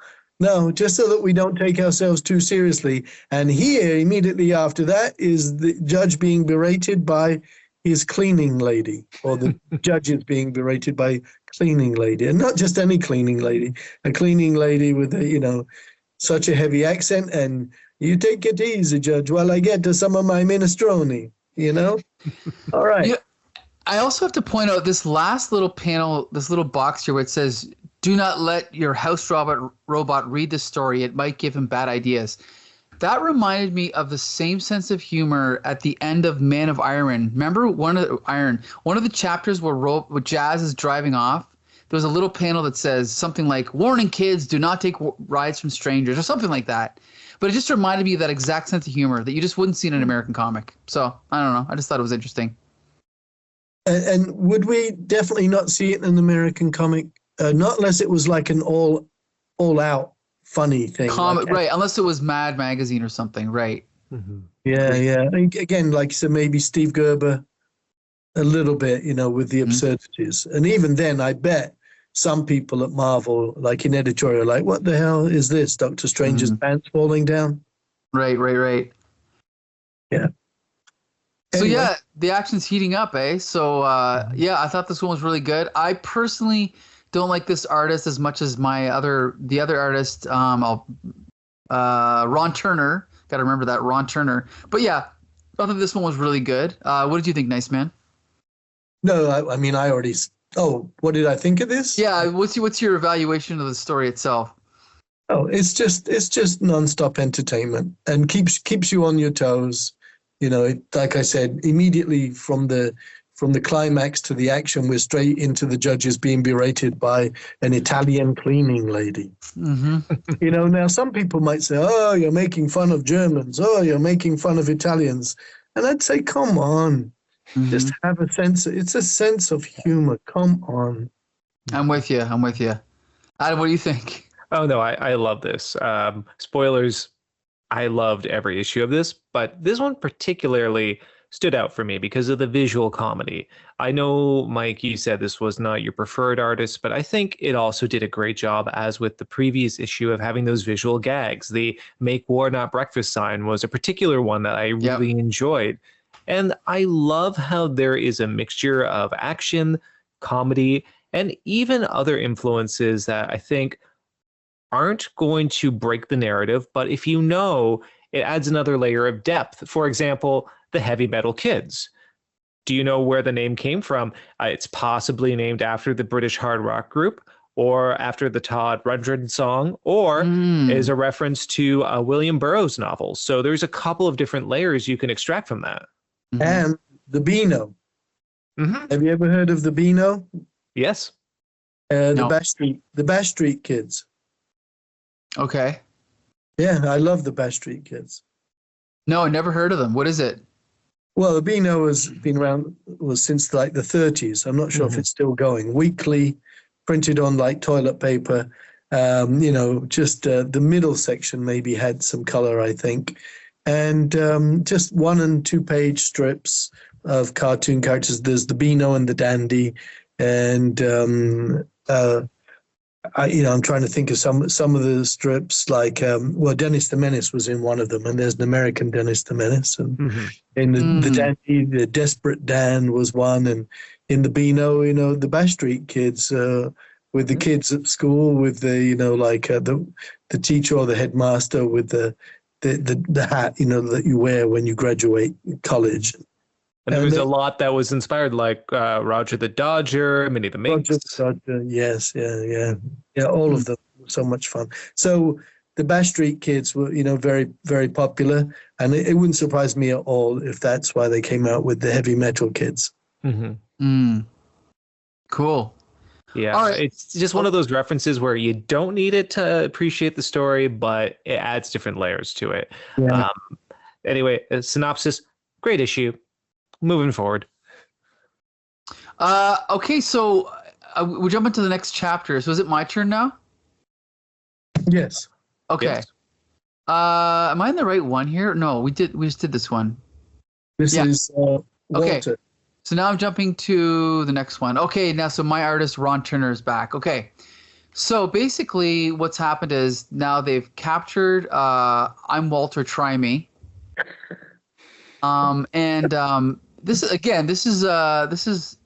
just so that we don't take ourselves too seriously. And here, immediately after that, is the judge being berated by his cleaning lady, or the judges being berated by cleaning lady. And not just any cleaning lady, a cleaning lady with such a heavy accent. And you take it easy, Judge, while I get to some of my minestrone, All right. Yeah, I also have to point out this last little panel, this little box here where it says, "Do not let your house robot read the story. It might give him bad ideas." That reminded me of the same sense of humor at the end of Man of Iron. Remember one of the chapters where Jazz is driving off? There was a little panel that says something like, "Warning kids, do not take rides from strangers," or something like that. But it just reminded me of that exact sense of humor that you just wouldn't see in an American comic. So I don't know. I just thought it was interesting. And would we definitely not see it in an American comic? Not unless it was like an all-out funny thing. Right, unless it was Mad Magazine or something, right. Yeah. Again, like you said, maybe Steve Gerber a little bit, with the absurdities. And even then, I bet some people at Marvel, like in editorial, like, what the hell is this? Doctor Strange's pants falling down? Right. Yeah. So Anyway. yeah, the action's heating up, eh? So I thought this one was really good. I personally don't like this artist as much as the other artist, Ron Turner. Got to remember that, Ron Turner. But yeah, I thought this one was really good. What did you think, Nice Man? No, I mean, I already. Oh, what did I think of this? Yeah, what's your evaluation of the story itself? Oh, it's just nonstop entertainment and keeps you on your toes. Like I said, immediately from the climax to the action, we're straight into the judges being berated by an Italian cleaning lady. Mm-hmm. Now some people might say, "Oh, you're making fun of Germans. Oh, you're making fun of Italians," and I'd say, "Come on, just have a sense. It's a sense of humor. Come on." I'm with you. Adam, what do you think? Oh no, I love this. Spoilers. I loved every issue of this, but this one particularly stood out for me because of the visual comedy. I know, Mike, you said this was not your preferred artist, but I think it also did a great job, as with the previous issue, of having those visual gags. The "Make War Not Breakfast" sign was a particular one that I really enjoyed. And I love how there is a mixture of action, comedy, and even other influences that I think aren't going to break the narrative, but if you know, it adds another layer of depth. For example, the Heavy Metal Kids. Do you know where the name came from? It's possibly named after the British hard rock group, or after the Todd Rundgren song, or is a reference to William Burroughs' novels. So there's a couple of different layers you can extract from that. And the Beano. Have you ever heard of the Beano? Yes. The Bash Street Kids. Okay. Yeah, I love the Bash Street Kids. No, I never heard of them. What is it? Well, the Beano has been around since like the 30s. I'm not sure if it's still going. Weekly, printed on like toilet paper. Just the middle section maybe had some color, I think. And just 1 and 2 page strips of cartoon characters. There's the Beano and the Dandy. And I'm trying to think of some of the strips, like Dennis the Menace was in one of them, and there's an American Dennis the Menace, and in the Dandy, the Desperate Dan was one, and in the Beano, the Bash Street Kids, with the kids at school, with the the teacher or the headmaster with the hat that you wear when you graduate college. And there was a lot that was inspired, like Roger the Dodger, Minnie the Minx. Roger the Dodger, yes, yeah, all of them were so much fun. So the Bash Street Kids were, very, very popular, and it wouldn't surprise me at all if that's why they came out with the Heavy Metal Kids. Cool. Yeah, all right. It's just one of those references where you don't need it to appreciate the story, but it adds different layers to it. Yeah. Anyway, a synopsis, great issue. Moving forward. Okay, so we jump into the next chapter. So is it my turn now? Yes. Okay. Yes. Am I in the right one here? No, we just did this one. This is Walter. Okay. So now I'm jumping to the next one. Okay, now so my artist Ron Turner is back. Okay. So basically what's happened is now they've captured I'm Walter, Try Me. This is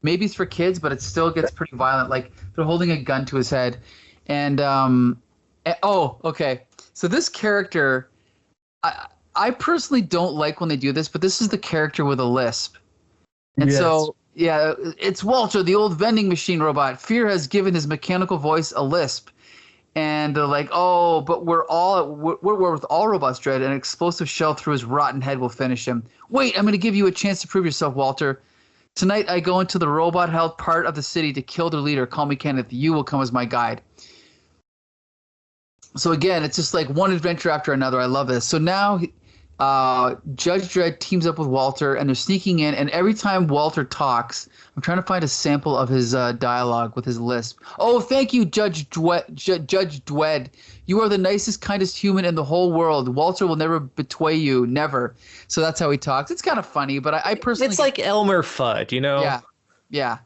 maybe it's for kids, but it still gets pretty violent. Like they're holding a gun to his head, and okay. So this character, I personally don't like when they do this, but this is the character with a lisp, and so yeah, it's Walter, the old vending machine robot. Fear has given his mechanical voice a lisp. And they're like, oh, but we're with all robots, Dredd. An explosive shell through his rotten head will finish him. Wait, I'm going to give you a chance to prove yourself, Walter. Tonight I go into the robot-held part of the city to kill their leader. Call me Kenneth. You will come as my guide. So again, it's just like one adventure after another. I love this. So now Judge Dredd teams up with Walter, and they're sneaking in. And every time Walter talks, I'm trying to find a sample of his dialogue with his lisp. Oh, thank you, Judge Dredd. You are the nicest, kindest human in the whole world. Walter will never betray you, never. So that's how he talks. It's kind of funny, but I personally... It's like Elmer Fudd, Yeah.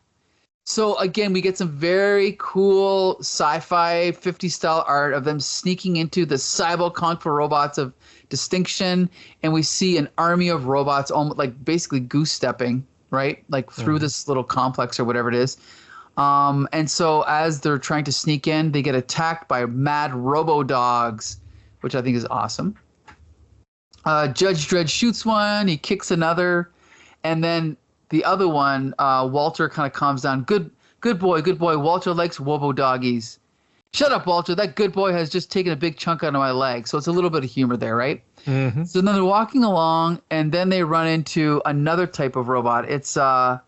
So again, we get some very cool sci-fi 50s style art of them sneaking into the cyberpunk for robots of distinction, and we see an army of robots almost like basically goose stepping, right? Like through this little complex or whatever it is. And so as they're trying to sneak in, they get attacked by mad robo-dogs, which I think is awesome. Judge Dredd shoots one, he kicks another, and then the other one, Walter kind of calms down. Good boy. Walter likes wobo doggies. Shut up, Walter. That good boy has just taken a big chunk out of my leg. So it's a little bit of humor there, right? Mm-hmm. So then they're walking along, and then they run into another type of robot. It's oh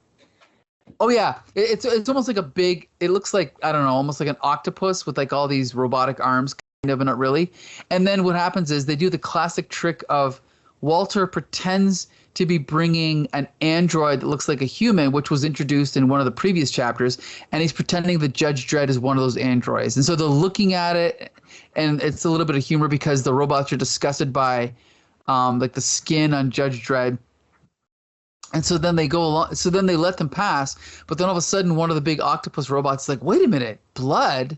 yeah, it's almost like a big. It looks like, I don't know, almost like an octopus with like all these robotic arms, kind of, but not really. And then what happens is they do the classic trick of Walter pretends to be bringing an android that looks like a human, which was introduced in one of the previous chapters, and he's pretending that Judge Dredd is one of those androids. And so they're looking at it, and it's a little bit of humor because the robots are disgusted by like the skin on Judge Dredd. And so then they go along, so then they let them pass, but then all of a sudden one of the big octopus robots is like, wait a minute, blood?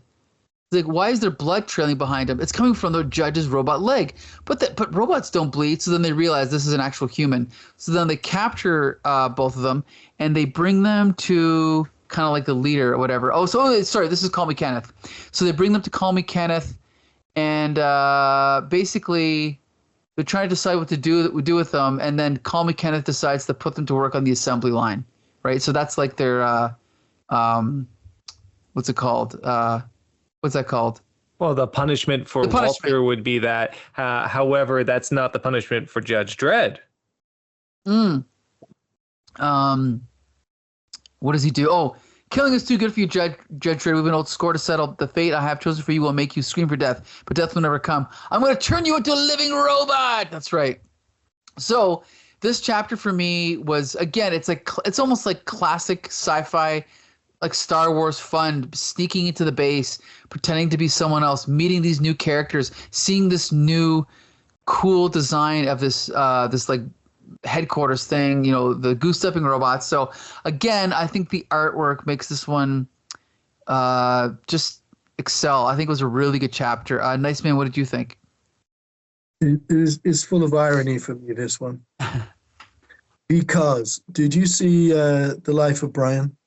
Like, why is there blood trailing behind him? It's coming from the judge's robot leg. But robots don't bleed, so then they realize this is an actual human. So then they capture both of them, and they bring them to kind of like the leader or whatever. Oh, sorry, this is Call Me Kenneth. So they bring them to Call Me Kenneth, and basically they're trying to decide what to do with them, and then Call Me Kenneth decides to put them to work on the assembly line, right? So that's like their what's it called? What's that called? Well, the punishment for Walter would be that. However, that's not the punishment for Judge Dredd. What does he do? Oh, killing is too good for you, Judge Dredd. We've been old score to settle. The fate I have chosen for you will make you scream for death, but death will never come. I'm going to turn you into a living robot. That's right. So this chapter for me was, again, it's almost like classic sci-fi, like Star Wars fun, sneaking into the base, pretending to be someone else, meeting these new characters, seeing this new cool design of this like headquarters thing, the goose-stepping robots. So again, I think the artwork makes this one just excel. I think it was a really good chapter. Nice Man, what did you think? It's full of irony for me, this one. Because, did you see The Life of Brian?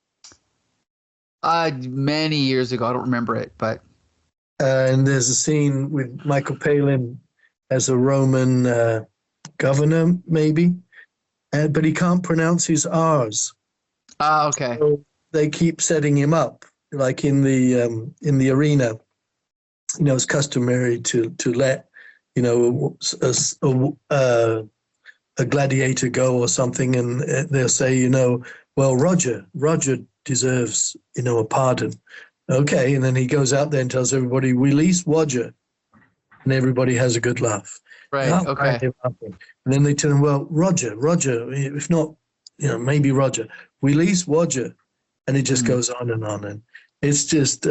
Many years ago. I don't remember it, but. And there's a scene with Michael Palin as a Roman governor, maybe, but he can't pronounce his R's. Okay. So they keep setting him up, like in the arena. It's customary to let a gladiator go or something, and they'll say, well, Roger deserves, a pardon. Okay, and then he goes out there and tells everybody, release Roger, and everybody has a good laugh. Right. Okay. And then they tell him, well, Roger, if not, maybe Roger, release Roger, and it just goes on, and it's just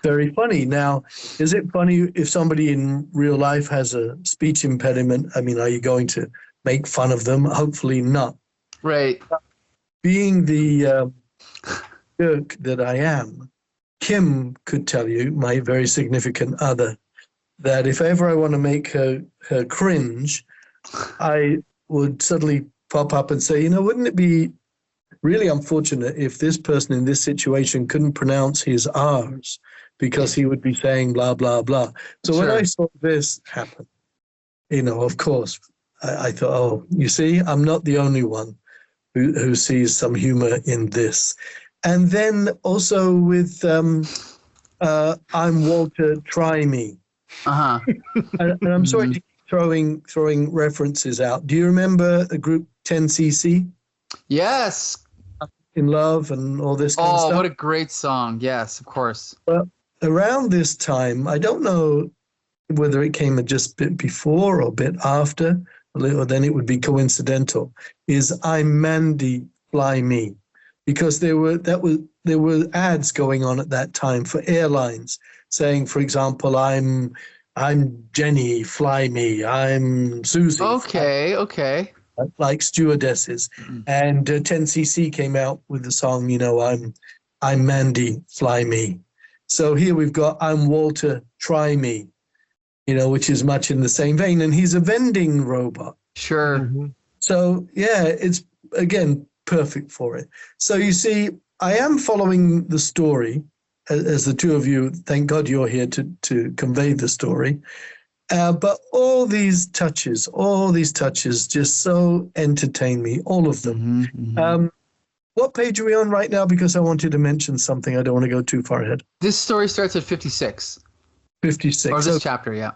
very funny. Now, is it funny if somebody in real life has a speech impediment? I mean, are you going to make fun of them? Hopefully not. Right. Being the jerk that I am, Kim could tell you, my very significant other, that if ever I want to make her cringe, I would suddenly pop up and say, wouldn't it be really unfortunate if this person in this situation couldn't pronounce his R's because he would be saying blah, blah, blah. So When I saw this happen, of course, I thought, oh, you see, I'm not the only one who sees some humor in this. And then also with I'm Walter, try me. Uh-huh. and I'm sorry to keep throwing references out. Do you remember the group 10cc? Yes. In Love and all this kind of stuff? Oh, what a great song. Yes, of course. Well, around this time, I don't know whether it came just a bit before or a bit after, or then it would be coincidental, is I'm Mandy, Fly Me. Because there were ads going on at that time for airlines saying, for example, I'm Jenny, fly me. I'm Susie. Okay. Like stewardesses. And 10cc came out with the song, I'm Mandy, fly me. So here we've got I'm Walter, try me, which is much in the same vein. And he's a vending robot. Sure. Mm-hmm. So yeah, it's again perfect for it. So you see, I am following the story as the two of you. Thank God you're here to convey the story. But all these touches just so entertain me, all of them. Mm-hmm. What page are we on right now? Because I wanted to mention something. I don't want to go too far ahead. This story starts at 56. 56. Or this chapter, yeah.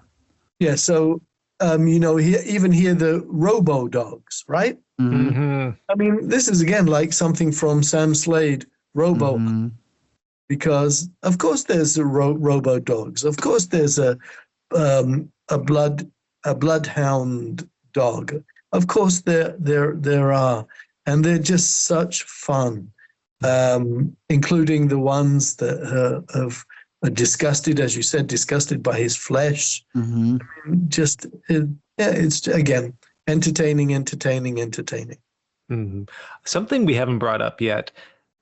Yeah, so, even here, the robo-dogs, right? Mm-hmm. Mm-hmm. I mean, this is, again, like something from Sam Slade, Robo. Mm-hmm. Because, of course, there's robo-dogs. Of course, there's a bloodhound dog. Of course, there are. And they're just such fun, including the ones that are disgusted, as you said, disgusted by his flesh. Mm-hmm. It's, again, entertaining. Mm-hmm. Something we haven't brought up yet.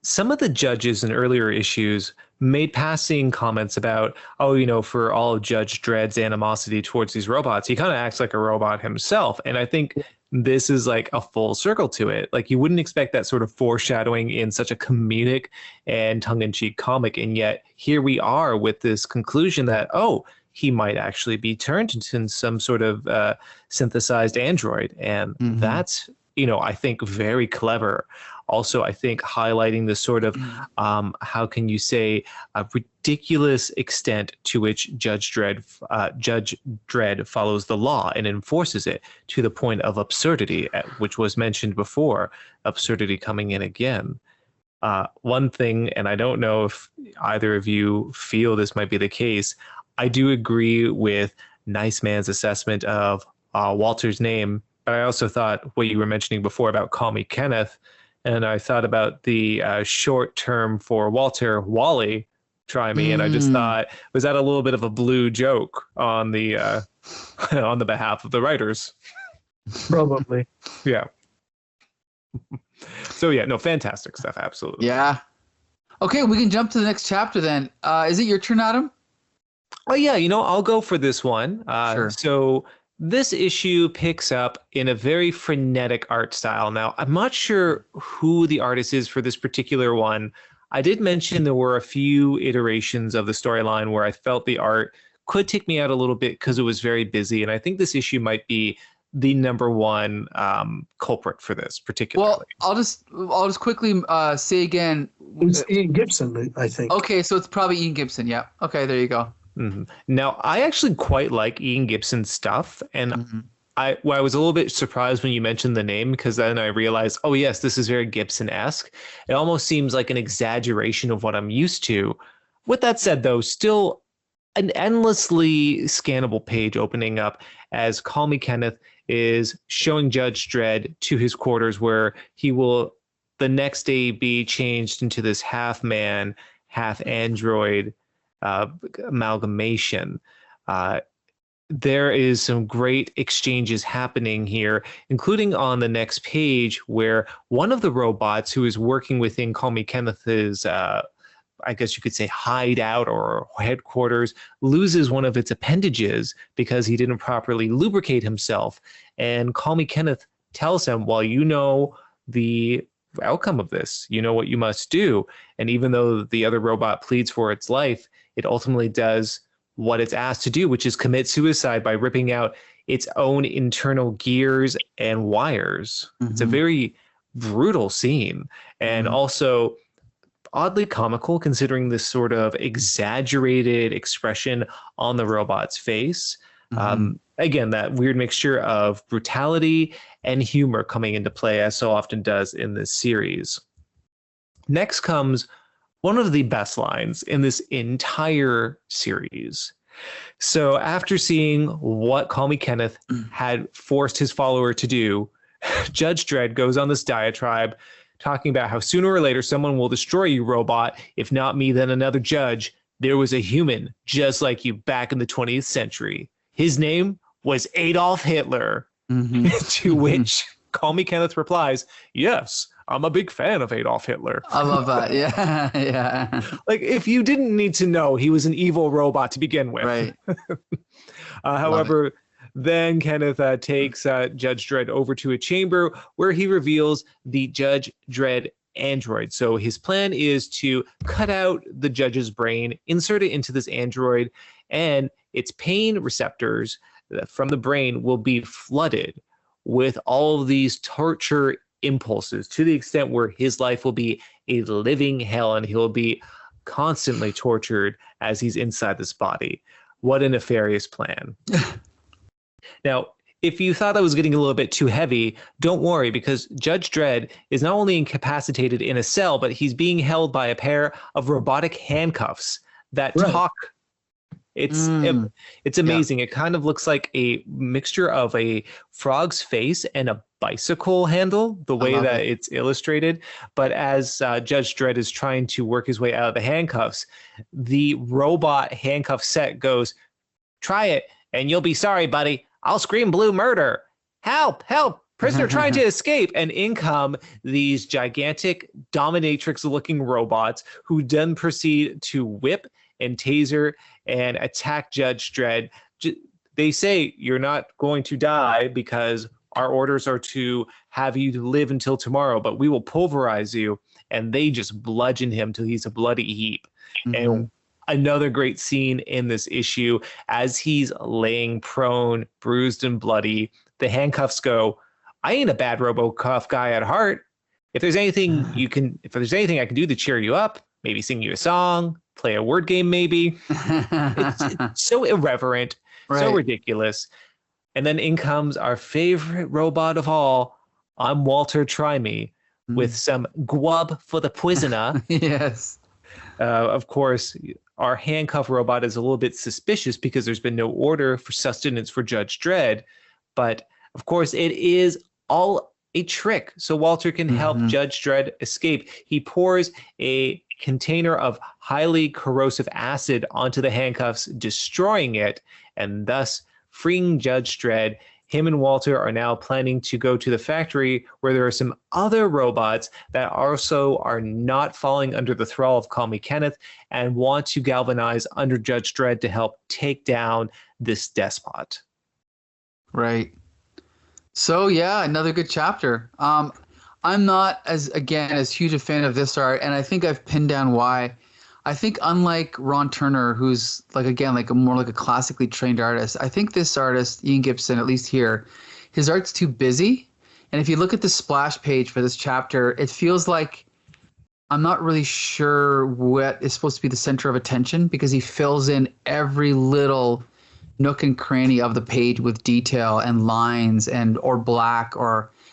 Some of the judges in earlier issues made passing comments about, for all of Judge Dredd's animosity towards these robots, he kind of acts like a robot himself. And I think this is like a full circle to it. Like, you wouldn't expect that sort of foreshadowing in such a comedic and tongue-in-cheek comic. And yet here we are with this conclusion that, he might actually be turned into some sort of synthesized android. And that's, I think very clever. Also, I think highlighting the sort of, how can you say, a ridiculous extent to which Judge Dredd follows the law and enforces it to the point of absurdity, which was mentioned before, absurdity coming in again. One thing, and I don't know if either of you feel this might be the case, I do agree with Nice Man's assessment of Walter's name, but I also thought what you were mentioning before about Call Me Kenneth, and I thought about the short term for Walter, Wally, try me, and I just thought, was that a little bit of a blue joke on the on the behalf of the writers? Probably. Yeah. So yeah, no, fantastic stuff, absolutely. Yeah. Okay, we can jump to the next chapter then. Is it your turn, Adam? Oh yeah, I'll go for this one. Sure. So this issue picks up in a very frenetic art style. Now, I'm not sure who the artist is for this particular one. I did mention there were a few iterations of the storyline where I felt the art could take me out a little bit because it was very busy, and I think this issue might be the number one culprit for this particularly. Well, I'll just quickly say again. It's Ian Gibson, I think. Okay, so it's probably Ian Gibson. Yeah. Okay, there you go. Mm-hmm. Now, I actually quite like Ian Gibson's stuff, and I was a little bit surprised when you mentioned the name, because then I realized, oh yes, this is very Gibson-esque. It almost seems like an exaggeration of what I'm used to. With that said, though, still an endlessly scannable page opening up as Call Me Kenneth is showing Judge Dredd to his quarters, where he will the next day be changed into this half man, half android amalgamation. There is some great exchanges happening here, including on the next page where one of the robots who is working within Call Me Kenneth's, I guess you could say, hideout or headquarters, loses one of its appendages because he didn't properly lubricate himself. And Call Me Kenneth tells him, well, you know the outcome of this, you know what you must do. And even though the other robot pleads for its life, it ultimately does what it's asked to do, which is commit suicide by ripping out its own internal gears and wires. It's a very brutal scene, and also oddly comical considering this sort of exaggerated expression on the robot's face. Again, that weird mixture of brutality and humor coming into play, as so often does in this series. Next comes one of the best lines in this entire series. So after seeing what Call Me Kenneth had forced his follower to do, Judge Dredd goes on this diatribe talking about how sooner or later someone will destroy you, robot. If not me, then another judge. There was a human just like you back in the 20th century. His name was Adolf Hitler. To which Call Me Kenneth replies, yes, I'm a big fan of Adolf Hitler. I love that. Yeah, yeah. Like, if you didn't need to know, he was an evil robot to begin with. Right. However, then Kenneth takes Judge Dredd over to a chamber where he reveals the Judge Dredd android. So his plan is to cut out the judge's brain, insert it into this android, and its pain receptors from the brain will be flooded with all of these torture impulses to the extent where his life will be a living hell and he'll be constantly tortured as he's inside this body. What a nefarious plan. Now, if you thought that was getting a little bit too heavy, don't worry, because Judge Dredd is not only incapacitated in a cell, but he's being held by a pair of robotic handcuffs that talk. It's amazing. It kind of looks like a mixture of a frog's face and a bicycle handle, the way that it's illustrated. But as Judge Dredd is trying to work his way out of the handcuffs, the robot handcuff set goes, "Try it, and you'll be sorry, buddy. I'll scream blue murder. Help, help, prisoner trying to escape." And in come these gigantic dominatrix-looking robots who then proceed to whip and taser and attack Judge Dredd. They say, "You're not going to die because our orders are to have you live until tomorrow, but we will pulverize you." And they just bludgeon him till he's a bloody heap. And another great scene in this issue, as he's laying prone, bruised and bloody, the handcuffs go, "I ain't a bad RoboCop guy at heart. If there's anything I can do to cheer you up, maybe sing you a song, play a word game maybe." It's so irreverent, so ridiculous. And then in comes our favorite robot of all, "I'm Walter, try me," with some guab for the prisoner. Yes. Of course, our handcuff robot is a little bit suspicious because there's been no order for sustenance for Judge Dredd. But of course, it is all a trick so Walter can help Judge Dredd escape. He pours a container of highly corrosive acid onto the handcuffs, destroying it, and thus freeing Judge Dredd. Him and Walter are now planning to go to the factory where there are some other robots that also are not falling under the thrall of Call Me Kenneth and want to galvanize under Judge Dredd to help take down this despot. Right. So yeah, another good chapter. I'm not as huge a fan of this art, and I think I've pinned down why. I think unlike Ron Turner, who's more like a classically trained artist, I think this artist, Ian Gibson, at least here, his art's too busy. And if you look at the splash page for this chapter, it feels like I'm not really sure what is supposed to be the center of attention, because he fills in every little nook and cranny of the page with detail and lines and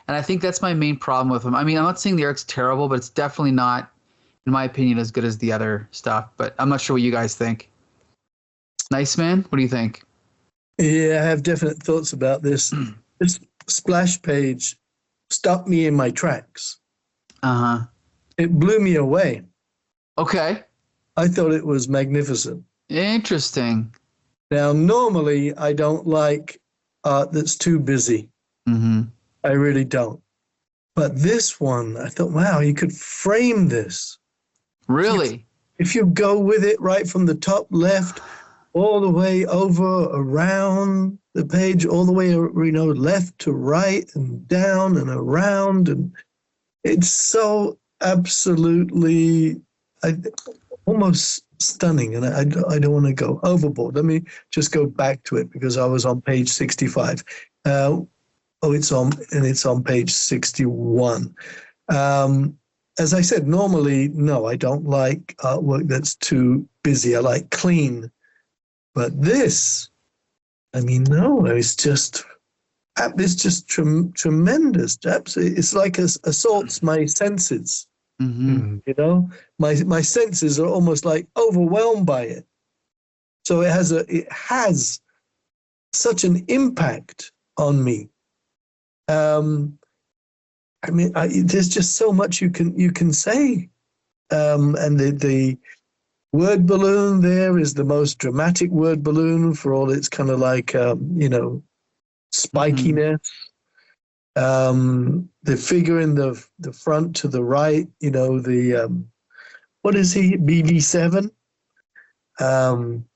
I think that's my main problem with him. I mean, I'm not saying the art's terrible, but it's definitely not, in my opinion, as good as the other stuff. But I'm not sure what you guys think. Nice man, what do you think? Yeah, I have definite thoughts about this. This splash page stopped me in my tracks. It blew me away. Okay. I thought it was magnificent. Interesting. Now, normally I don't like art that's too busy. I really don't. But this one, I thought, wow, you could frame this. Really? If you go with it right from the top left, all the way over, around the page, all the way, left to right and down and around. And it's so absolutely almost stunning. And I don't want to go overboard. Let me just go back to it because I was on page 65. It's on page 61. As I said, normally, no, I don't like artwork that's too busy. I like clean. But this, no, it's just tremendous. Absolutely, it's like assaults my senses. My senses are almost like overwhelmed by it. So it has such an impact on me. There's just so much you can say, and the word balloon there is the most dramatic word balloon for all its kind of like spikiness. The figure in the front to the right, what is he, BB7?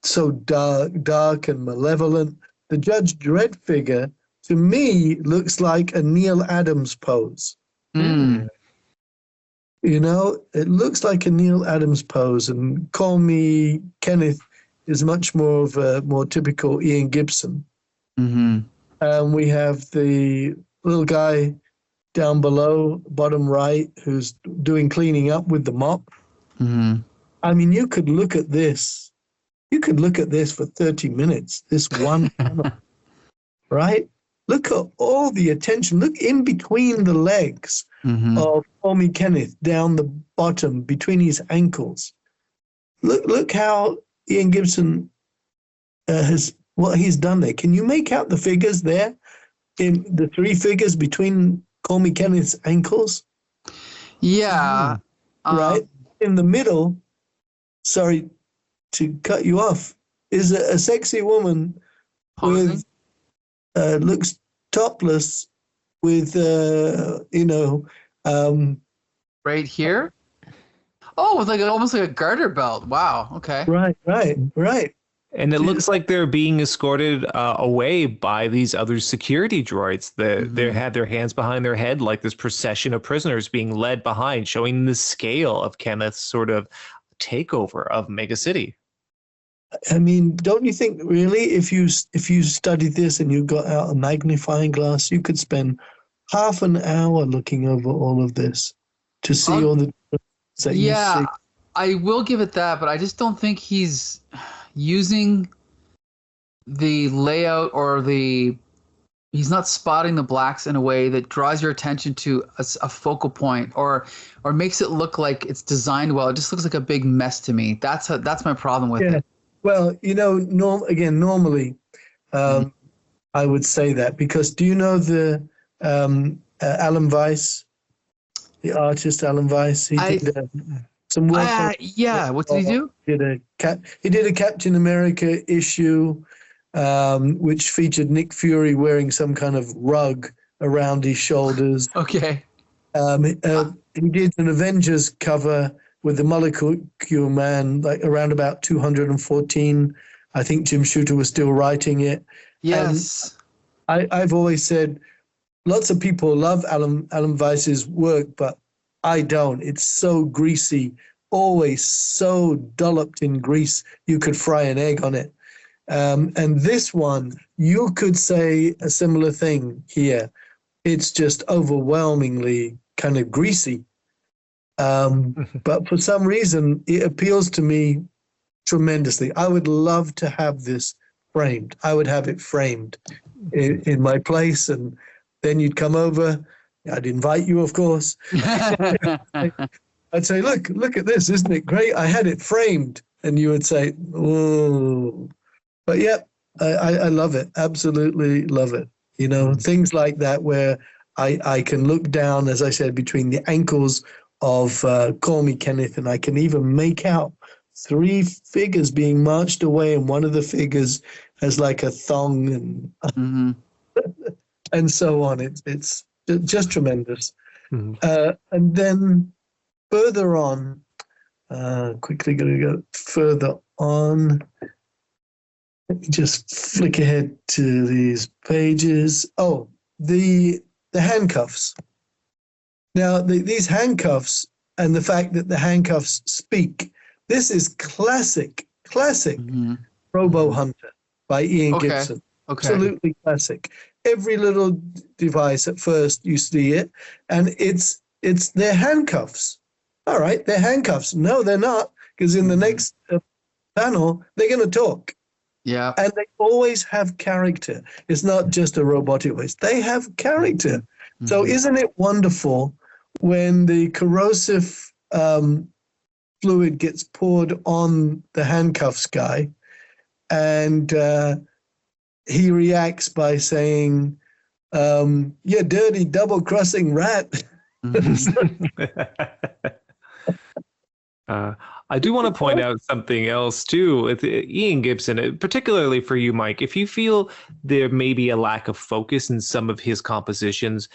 So dark and malevolent. The Judge Dredd figure, to me, looks like a Neil Adams pose. It looks like a Neil Adams pose, and Call Me Kenneth is much more of a more typical Ian Gibson. We have the little guy down below, bottom right, who's doing cleaning up with the mop. Mm-hmm. I mean, you could look at this. You could look at this for 30 minutes, this one panel, right? Look at all the attention. Look in between the legs of Tommy Kenneth down the bottom between his ankles. Look how Ian Gibson what he's done there. Can you make out the figures there? In the 3 figures between Tommy Kenneth's ankles? Yeah. Right? In the middle, sorry to cut you off, is a sexy woman Posing? with looks topless with Right here? Oh, with almost like a garter belt. Wow. Okay. right. And it looks like they're being escorted away by these other security droids. They had their hands behind their head, like this procession of prisoners being led behind, showing the scale of Kenneth's sort of takeover of Mega City. I mean, don't you think really, if you studied this and you got out a magnifying glass, you could spend half an hour looking over all of this to see all the that you see? I will give it that, but I just don't think he's using the layout or he's not spotting the blacks in a way that draws your attention to a focal point or makes it look like it's designed well. It just looks like a big mess to me. That's my problem with it. Well, normally I would say that, because do you know the Alan Weiss, the artist Alan Weiss? He did some work. What did he do? He did a Captain America issue, which featured Nick Fury wearing some kind of rug around his shoulders. Okay. He did an Avengers cover with the Molecule Man, like around about 214. I think Jim Shooter was still writing it. Yes. And I've always said lots of people love Alan Weiss's work, but I don't. It's so greasy, always so dolloped in grease, you could fry an egg on it. And this one, you could say a similar thing here. It's just overwhelmingly kind of greasy. But for some reason, it appeals to me tremendously. I would love to have this framed. I would have it framed in my place, and then you'd come over. I'd invite you, of course. I'd say, look at this. Isn't it great? I had it framed. And you would say, oh. But yeah, I love it. Absolutely love it. You know, things like that where I can look down, as I said, between the ankles of Call Me Kenneth, and I can even make out 3 figures being marched away, and one of the figures has like a thong and and so on. It's just tremendous. And then further on, quickly going to go further on. Let me just flick ahead to these pages. Oh, the handcuffs. Now, these handcuffs and the fact that the handcuffs speak, this is classic Robo Hunter by Ian Gibson. Okay. Absolutely classic. Every little device at first you see it, and it's their handcuffs. All right, they're handcuffs. No, they're not, because in the next panel, they're going to talk. Yeah. And they always have character. It's not just a robotic voice. They have character. So isn't it wonderful when the corrosive fluid gets poured on the handcuffs guy, and he reacts by saying, "You dirty double-crossing rat." I do want to point out something else too with Ian Gibson, particularly for you, Mike. If you feel there may be a lack of focus in some of his compositions,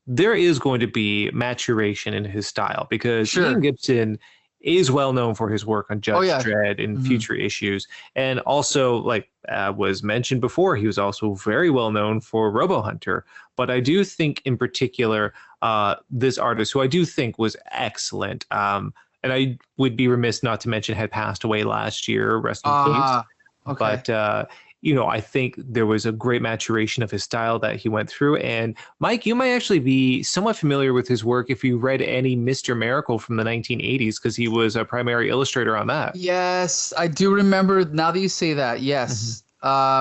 there is going to be maturation in his style, because Ian Gibson is well known for his work on Judge Dredd in future issues, and also, like was mentioned before, he was also very well known for Robo Hunter. But I do think, in particular, this artist, who I do think was excellent, and I would be remiss not to mention had passed away last year, rest in peace. Okay. But I think there was a great maturation of his style that he went through. And Mike, you might actually be somewhat familiar with his work if you read any Mr. Miracle from the 1980s, because he was a primary illustrator on that. Yes, I do remember now that you say that. Yes.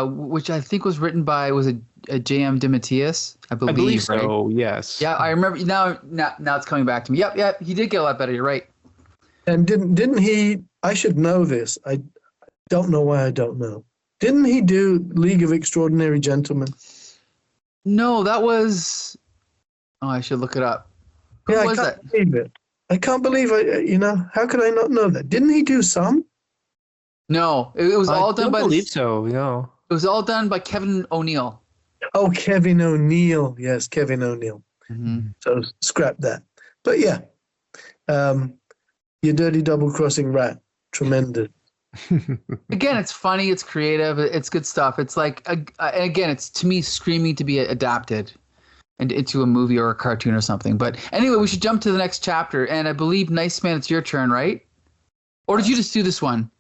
Which I think was written by, was it J.M. DeMatteis? I believe so, right? Yes. Yeah, I remember. Now it's coming back to me. Yep, he did get a lot better. You're right. And didn't he? I should know this. I don't know why I don't know. Didn't he do League of Extraordinary Gentlemen? No, that was. Oh, I should look it up. Who was that? I can't believe how could I not know that? Didn't he do some? No, it was all done by. I believe so. No. It was all done by Kevin O'Neill. Oh, Kevin O'Neill. Yes, Kevin O'Neill. Mm-hmm. So scrap that. But yeah, your dirty double-crossing rat. Tremendous. Again, it's funny, it's creative, it's good stuff. It's like, again, it's to me screaming to be adapted into a movie or a cartoon or something. But anyway, we should jump to the next chapter. And I believe, Nice Man, it's your turn, right? Or did you just do this one?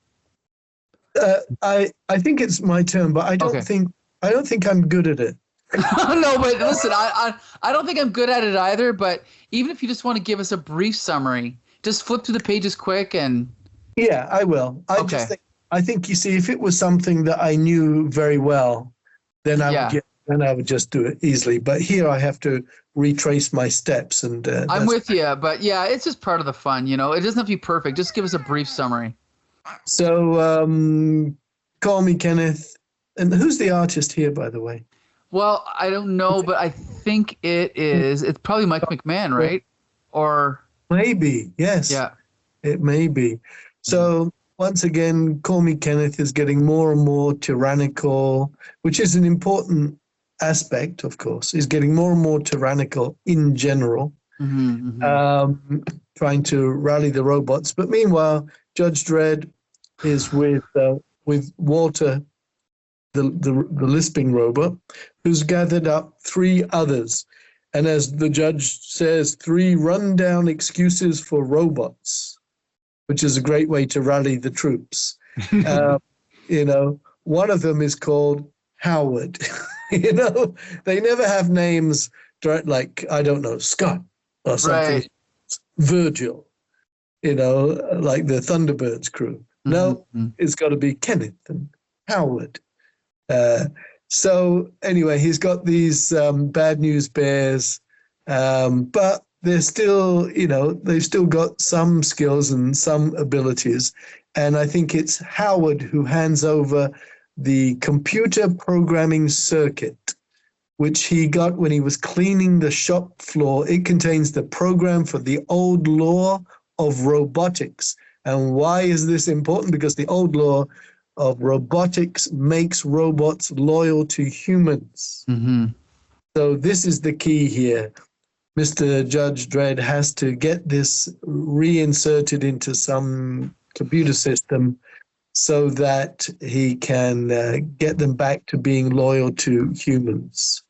I think it's my turn, but I don't think I'm good at it. No, but listen, I don't think I'm good at it either. But even if you just want to give us a brief summary, just flip through the pages quick and. Yeah, I will. I think you see, if it was something that I knew very well, then I would just do it easily. But here I have to retrace my steps, and I'm with you. But yeah, it's just part of the fun. It doesn't have to be perfect. Just give us a brief summary. So, Call Me Kenneth. And who's the artist here, by the way? Well, I don't know, but I think it's probably Mike McMahon, right? Or maybe, yes. Yeah. It may be. So once again, Call Me Kenneth is getting more and more tyrannical, which is an important aspect, of course. He's getting more and more tyrannical in general, trying to rally the robots. But meanwhile, Judge Dredd is with Walter, the lisping robot, who's gathered up 3 others. And as the judge says, 3 rundown excuses for robots, which is a great way to rally the troops. One of them is called Howard. They never have names like, I don't know, Scott or something. Right. Virgil, like the Thunderbirds crew. No, it's got to be Kenneth and Howard. So anyway, he's got these bad news bears, but they're still, they've still got some skills and some abilities. And I think it's Howard who hands over the computer programming circuit, which he got when he was cleaning the shop floor. It contains the program for the old law of robotics. And why is this important? Because the old law of robotics makes robots loyal to humans. Mm-hmm. So this is the key here. Mr. Judge Dredd has to get this reinserted into some computer system so that he can get them back to being loyal to humans.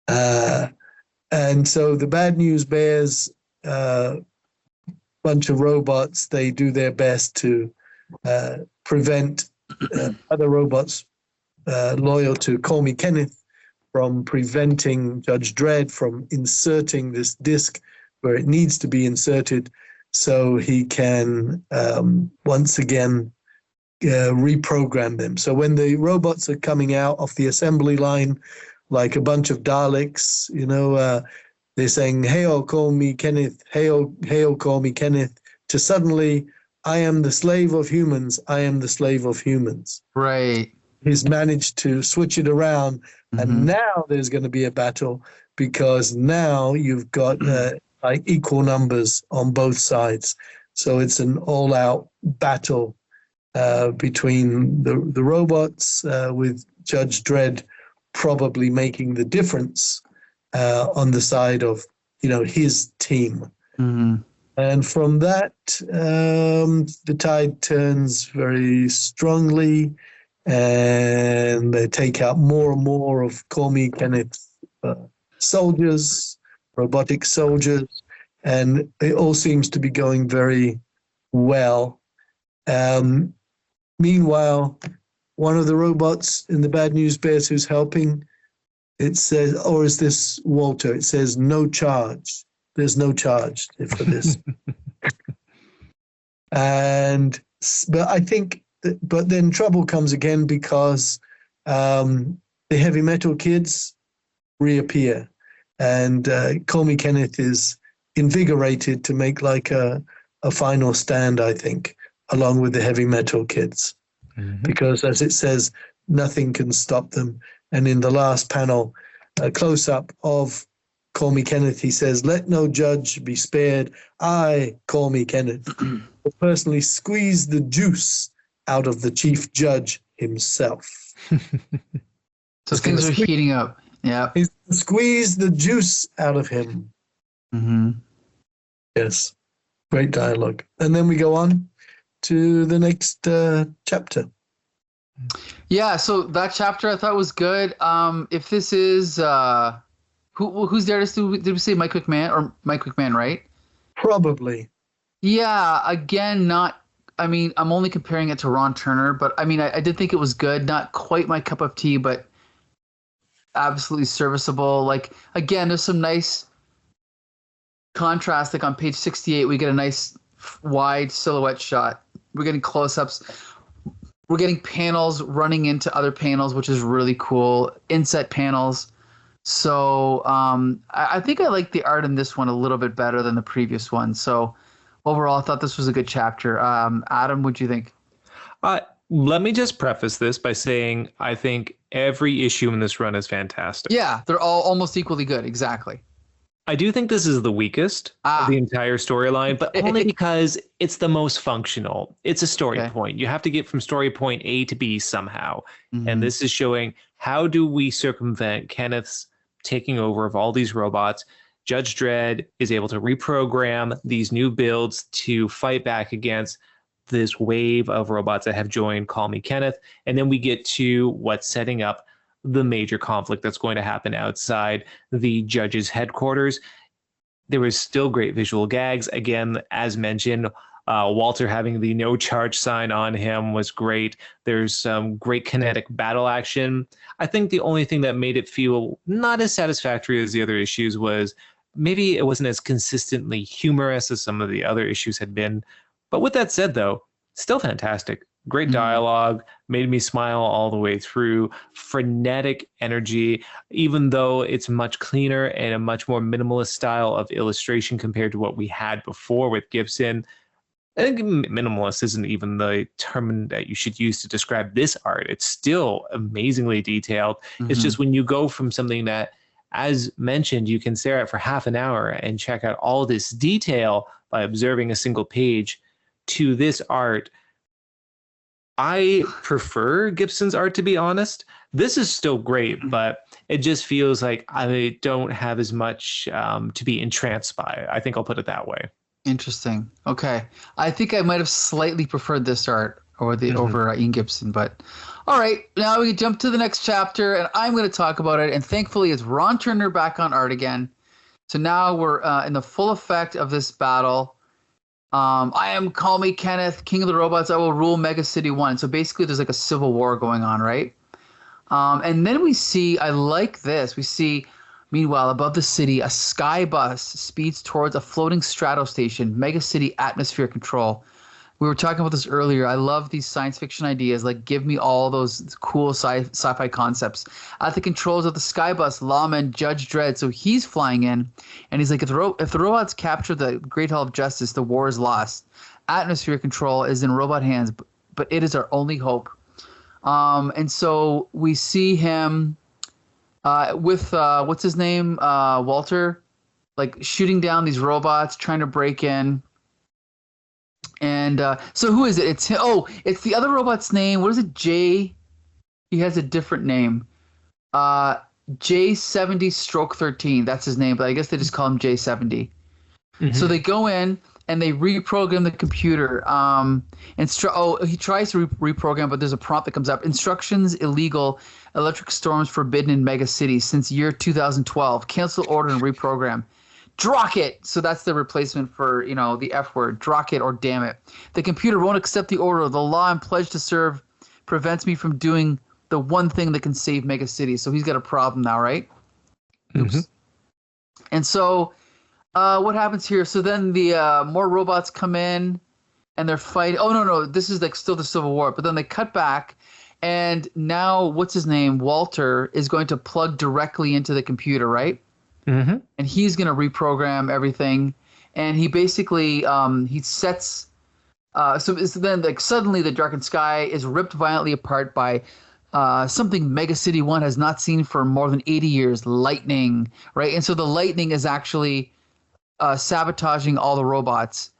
And so the Bad News Bears, bunch of robots, they do their best to prevent other robots loyal to Call Me Kenneth from preventing Judge Dredd from inserting this disc where it needs to be inserted so he can once again reprogram them. So when the robots are coming out off the assembly line, like a bunch of Daleks, they're saying, "Hail, call me Kenneth, hail, hail, call me Kenneth," to suddenly, "I am the slave of humans, I am the slave of humans." Right. He's managed to switch it around, and now there's going to be a battle because now you've got like equal numbers on both sides. So it's an all-out battle between the robots, with Judge Dredd probably making the difference on the side of his team. And from that, the tide turns very strongly, and they take out more and more of Call Me Kenneth soldiers, robotic soldiers, and it all seems to be going very well. Meanwhile, one of the robots in the Bad News Bears who's helping, it says, or is this Walter? It says no charge. There's no charge for this. But I think, but then trouble comes again because the heavy metal kids reappear, and Call Me Kenneth is invigorated to make like a final stand, I think, along with the heavy metal kids, because as it says, nothing can stop them. And in the last panel, a close-up of Call Me Kenneth, he says, "Let no judge be spared. I, Call Me Kenneth, will personally squeeze the juice out of the chief judge himself." So things are heating up. Yeah. He's squeeze the juice out of him. Mm-hmm. Yes. Great dialogue. And then we go on to the next chapter. Yeah, so that chapter I thought was good. If this is who's the artist? Did we say Mike McMahon, right? Probably. Yeah, again, not. I mean, I'm only comparing it to Ron Turner, but I mean, I did think it was good. Not quite my cup of tea, but absolutely serviceable. Like, again, there's some nice contrast. Like on page 68, we get a nice wide silhouette shot. We're getting close-ups. We're getting panels running into other panels, which is really cool. Inset panels. So I think I like the art in this one a little bit better than the previous one. So overall, I thought this was a good chapter. Adam, what'd you think? Let me just preface this by saying I think every issue in this run is fantastic. Yeah, they're all almost equally good. Exactly. I do think this is the weakest of the entire storyline, but only because it's the most functional. It's a story point. You have to get from story point A to B somehow. Mm-hmm. And this is showing how do we circumvent Kenneth's taking over of all these robots. Judge Dredd is able to reprogram these new builds to fight back against this wave of robots that have joined Call Me Kenneth. And then we get to what's setting up the major conflict that's going to happen outside the judge's headquarters. There was still great visual gags. Again, as mentioned, Walter having the no charge sign on him was great. There's some great kinetic battle action. I think the only thing that made it feel not as satisfactory as the other issues was maybe it wasn't as consistently humorous as some of the other issues had been. But with that said, though, still fantastic. Great dialogue, made me smile all the way through. Frenetic energy, even though it's much cleaner and a much more minimalist style of illustration compared to what we had before with Gibson. I think minimalist isn't even the term that you should use to describe this art. It's still amazingly detailed. Mm-hmm. It's just when you go from something that, as mentioned, you can stare at for half an hour and check out all this detail by observing a single page, to this art. I prefer Gibson's art, to be honest. This is still great, but it just feels like I don't have as much to be entranced by. I think I'll put it that way. Interesting. Okay. I think I might have slightly preferred this art over Ian Gibson, but all right. Now we jump to the next chapter, and I'm going to talk about it. And thankfully, it's Ron Turner back on art again. So now we're in the full effect of this battle. I am Call Me Kenneth, King of the Robots. I will rule Mega City 1. So basically, there's like a civil war going on, right? And then we see, I like this. We see, meanwhile, above the city, a sky bus speeds towards a floating strato station, Mega City Atmosphere Control. We were talking about this earlier. I love these science fiction ideas. Like, give me all those cool sci-fi concepts. At the controls of the Skybus, lawman Judge Dredd. So he's flying in, and he's like, if the robots capture the Great Hall of Justice, the war is lost. Atmosphere control is in robot hands, but it is our only hope. And so we see him with what's his name, Walter, like shooting down these robots, trying to break in. And so who is it? It's him. Oh, it's the other robot's name. What is it? Jay. He has a different name. J70-13. That's his name, but I guess they just call him J70. Mm-hmm. So they go in and they reprogram the computer. He tries to reprogram, but there's a prompt that comes up. Instructions illegal. Electric storms forbidden in Mega City since year 2012. Cancel order and reprogram. Drock it. So that's the replacement for, the F word. Drock it or damn it. The computer won't accept the order. The law and pledge to serve prevents me from doing the one thing that can save Mega City. So he's got a problem now, right? Oops. Mm-hmm. And so what happens here? So then the more robots come in and they're fighting. Oh, no. This is like still the Civil War. But then they cut back. And now, what's his name? Walter is going to plug directly into the computer, right? Mm-hmm. And he's going to reprogram everything. And he basically he sets. So then, like suddenly, the darkened sky is ripped violently apart by something Mega City 1 has not seen for more than 80 years: lightning, right? And so the lightning is actually sabotaging all the robots.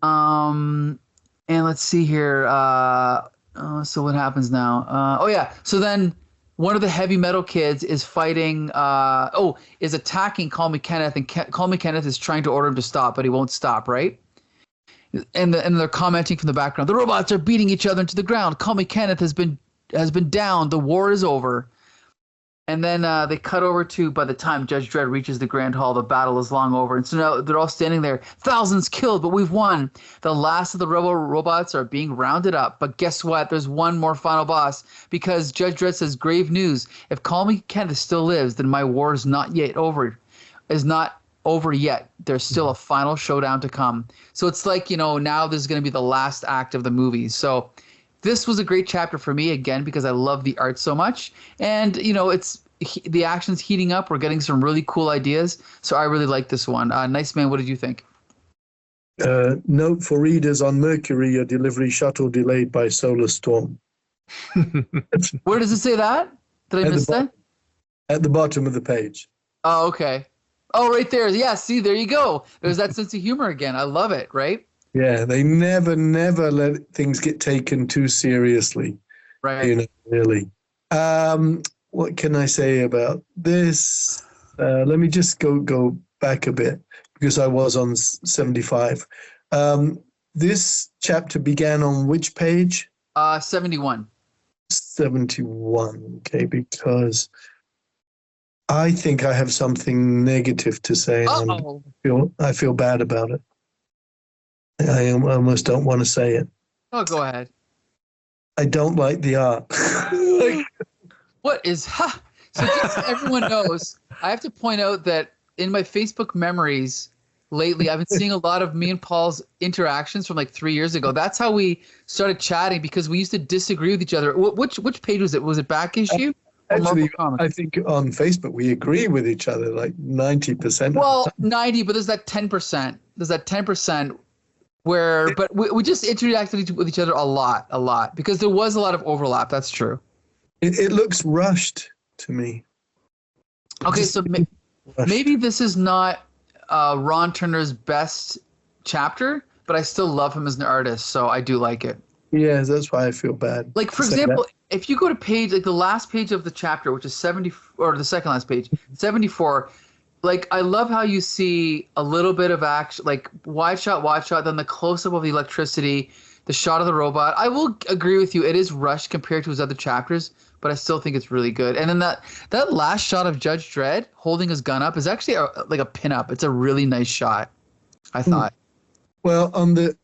And let's see here. So what happens now? So then one of the heavy metal kids is fighting. Is attacking Call Me Kenneth, and Call Me Kenneth is trying to order him to stop, but he won't stop, right? And they're commenting from the background. The robots are beating each other into the ground. Call Me Kenneth has been down. The war is over. And then they cut over to, by the time Judge Dredd reaches the Grand Hall, the battle is long over. And so now they're all standing there. Thousands killed, but we've won. The last of the robots are being rounded up. But guess what? There's one more final boss, because Judge Dredd says, grave news. If Call Me Kenneth still lives, then my war is not over yet. There's still a final showdown to come. So it's like, now this is going to be the last act of the movie. So this was a great chapter for me, again, because I love the art so much. And, the action's heating up. We're getting some really cool ideas. So I really like this one. Nice Man, what did you think? Note for readers: on Mercury, your delivery shuttle delayed by solar storm. Where does it say that? Did I miss that? At the bottom of the page. Oh, okay. Oh, right there. Yeah, see, there you go. There's that sense of humor again. I love it, right? Yeah, they never let things get taken too seriously. Right. Really. What can I say about this? Let me just go back a bit, because I was on 75. This chapter began on which page? 71. 71, okay, because I think I have something negative to say. Uh-oh. I feel bad about it. I almost don't want to say it. Oh, go ahead. I don't like the art. What is So just so everyone knows, I have to point out that in my Facebook memories lately, I've been seeing a lot of me and Paul's interactions from like 3 years ago. That's how we started chatting, because we used to disagree with each other. Which page was it? Was it back issue? Actually, I think on Facebook we agree with each other like 90%. Well, 90, but there's that 10%. There's that 10% where, but we just interacted with each other a lot, because there was a lot of overlap. That's true. It looks rushed to me. Okay, so maybe this is not Ron Turner's best chapter, but I still love him as an artist, so I do like it. Yeah, that's why I feel bad. Like, for example, if you go to page, like the last page of the chapter, which is 70, or the second last page, 74, like, I love how you see a little bit of action, like wide shot, then the close-up of the electricity, the shot of the robot. I will agree with you, it is rushed compared to his other chapters, but I still think it's really good. And then that last shot of Judge Dredd holding his gun up is actually like a pinup. It's a really nice shot, I thought. Well, on the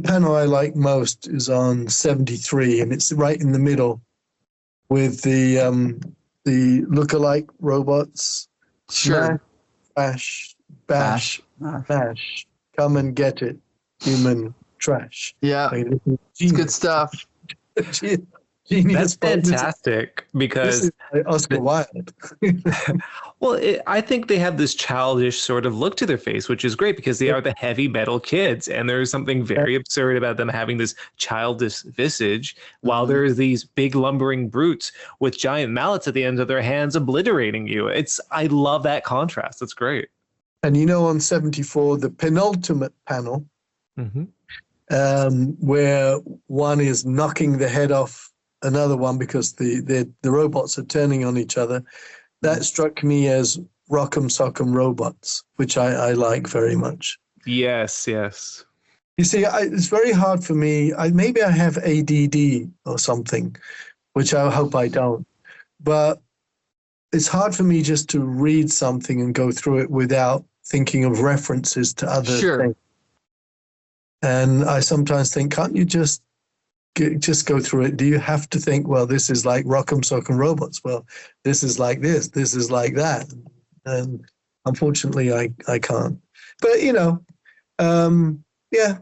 panel I like most is on 73, and it's right in the middle with the lookalike robots. Sure. Bash. Come and get it, human trash. Yeah, it's good stuff. Genius. That's fantastic, because Oscar Wilde. Well, I think they have this childish sort of look to their face, which is great, because they are the heavy metal kids, and there's something very absurd about them having this childish visage, while there's these big lumbering brutes with giant mallets at the ends of their hands obliterating you. I love that contrast. It's great. And on 74, the penultimate panel, where one is knocking the head off another one because the robots are turning on each other, that struck me as Rock'em Sock'em Robots, which I like very much. Yes. You see, it's very hard for me. Maybe I have ADD or something, which I hope I don't. But it's hard for me just to read something and go through it without thinking of references to other things. And I sometimes think, can't you just just go through it, do you have to think, well, this is like Rock'em Sock'em Robots? Well, this is like this is like that. And unfortunately, I can't. But,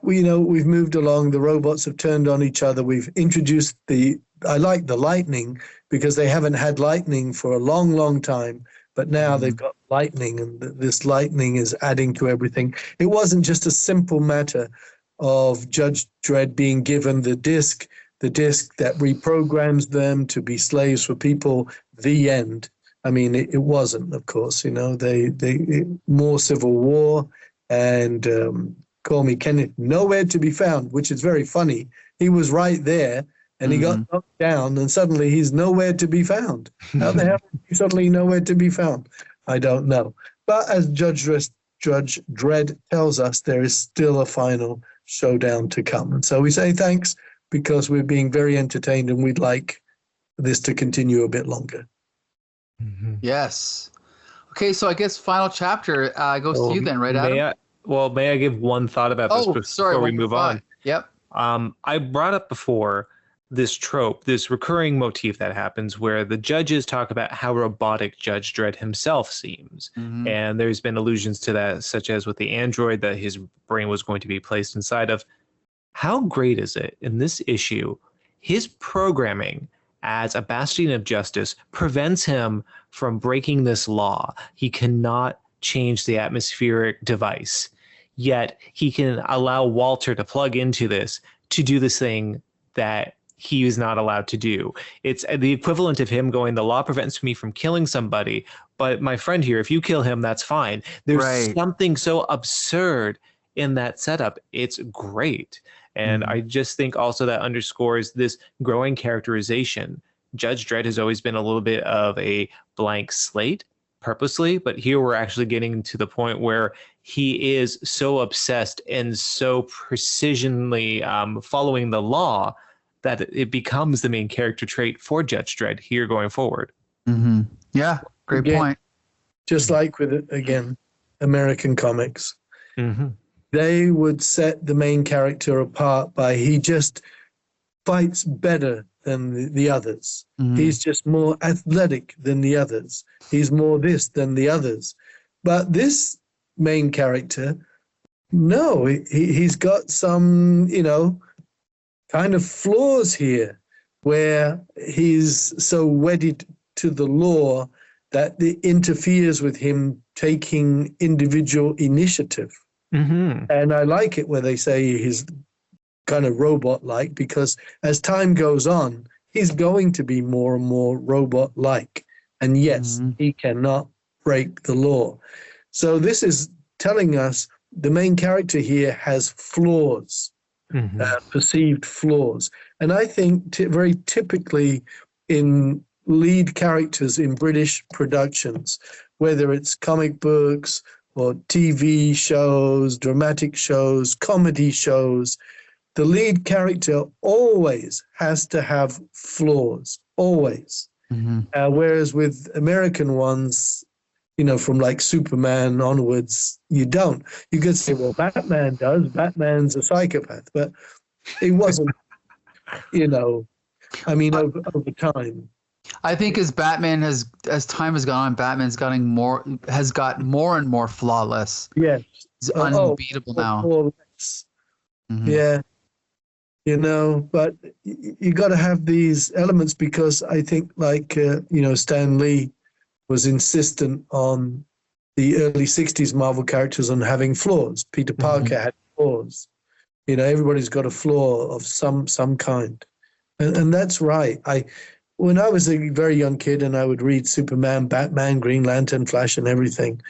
we've moved along. The robots have turned on each other. We've introduced I like the lightning because they haven't had lightning for a long, long time. But now they've got lightning, and this lightning is adding to everything. It wasn't just a simple matter of Judge Dredd being given the disc that reprograms them to be slaves for people, the end. I mean, it wasn't, of course, more civil war and Call Me Kenneth, nowhere to be found, which is very funny. He was right there and he got knocked down and suddenly he's nowhere to be found. How the hell is he suddenly nowhere to be found? I don't know. But as Judge Dredd tells us, there is still a final showdown to come. And so we say thanks because we're being very entertained and we'd like this to continue a bit longer. Yes. Okay, so I guess final chapter goes to you then, right, Adam? May I give one thought about this before we move on? Yep. I brought up before this trope, this recurring motif that happens where the judges talk about how robotic Judge Dredd himself seems. And there's been allusions to that, such as with the android that his brain was going to be placed inside of. How great is it in this issue? His programming as a bastion of justice prevents him from breaking this law. He cannot change the atmospheric device, yet he can allow Walter to plug into this to do this thing that he is not allowed to do. It's the equivalent of him going, the law prevents me from killing somebody, but my friend here, if you kill him, that's fine. There's something so absurd in that setup. It's great. And I just think also that underscores this growing characterization. Judge Dredd has always been a little bit of a blank slate purposely, but here we're actually getting to the point where he is so obsessed and so precisionally following the law that it becomes the main character trait for Judge Dredd here going forward. Yeah, great point. Just like with, again, American comics, they would set the main character apart by he just fights better than the others. He's just more athletic than the others. He's more this than the others. But this main character, no, he's got some, kind of flaws here where he's so wedded to the law that it interferes with him taking individual initiative. And I like it where they say he's kind of robot-like because as time goes on, he's going to be more and more robot-like. And yes, he cannot break the law. So this is telling us the main character here has flaws. Perceived flaws. And I think very typically in lead characters in British productions, whether it's comic books or TV shows, dramatic shows, comedy shows, the lead character always has to have flaws, always. Whereas with American ones, from like Superman onwards, you don't. You could say, well, Batman does. Batman's a psychopath. But it wasn't, over time. I think as time has gone on, Batman's got more and more flawless. Yes. He's unbeatable now. Yeah. But you got to have these elements because I think Stan Lee was insistent on the early 60s Marvel characters on having flaws. Peter Parker had flaws. Everybody's got a flaw of some kind. And that's right. When I was a very young kid and I would read Superman, Batman, Green Lantern, Flash and everything,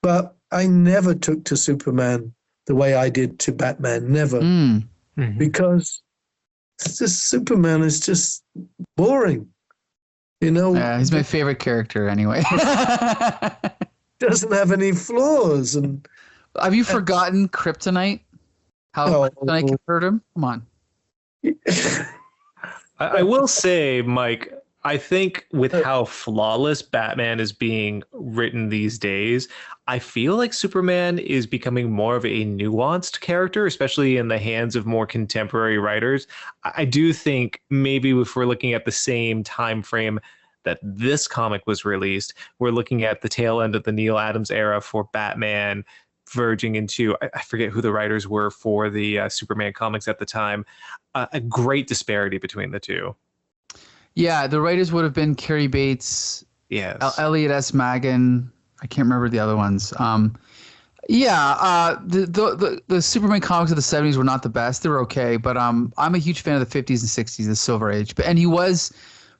but I never took to Superman the way I did to Batman, never. Because Superman is just boring. Yeah, he's my favorite character anyway. Doesn't have any flaws. And have you forgotten Kryptonite? How Kryptonite can hurt him? Come on. I will say, Mike, I think with how flawless Batman is being written these days, I feel like Superman is becoming more of a nuanced character, especially in the hands of more contemporary writers. I do think maybe if we're looking at the same time frame that this comic was released, we're looking at the tail end of the Neil Adams era for Batman, verging into, I forget who the writers were for the Superman comics at the time, a great disparity between the two. Yeah, the writers would have been Carrie Bates, Yes. Elliot S. Magan. I can't remember the other ones. The Superman comics of the 70s were not the best. They were okay, but I'm a huge fan of the 50s and 60s, the Silver Age. And he was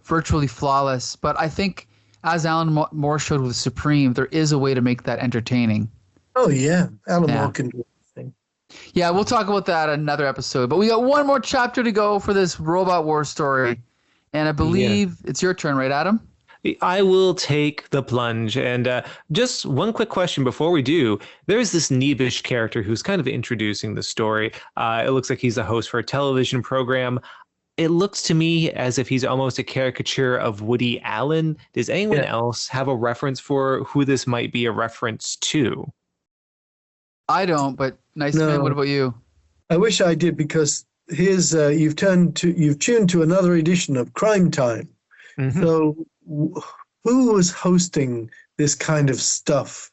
virtually flawless. But I think, as Alan Moore showed with Supreme, there is a way to make that entertaining. Oh, yeah. Alan Moore can do anything. Yeah, we'll talk about that in another episode. But we got one more chapter to go for this Robot War story. And I believe it's your turn, right, Adam? I will take the plunge. And just one quick question before we do. There's this Neebish character who's kind of introducing the story. It looks like he's a host for a television program. It looks to me as if he's almost a caricature of Woody Allen. Does anyone else have a reference for who this might be a reference to? I don't, but nice to meet. What about you? I wish I did, because here's you've tuned to another edition of Crime Time. Mm-hmm. So who was hosting this kind of stuff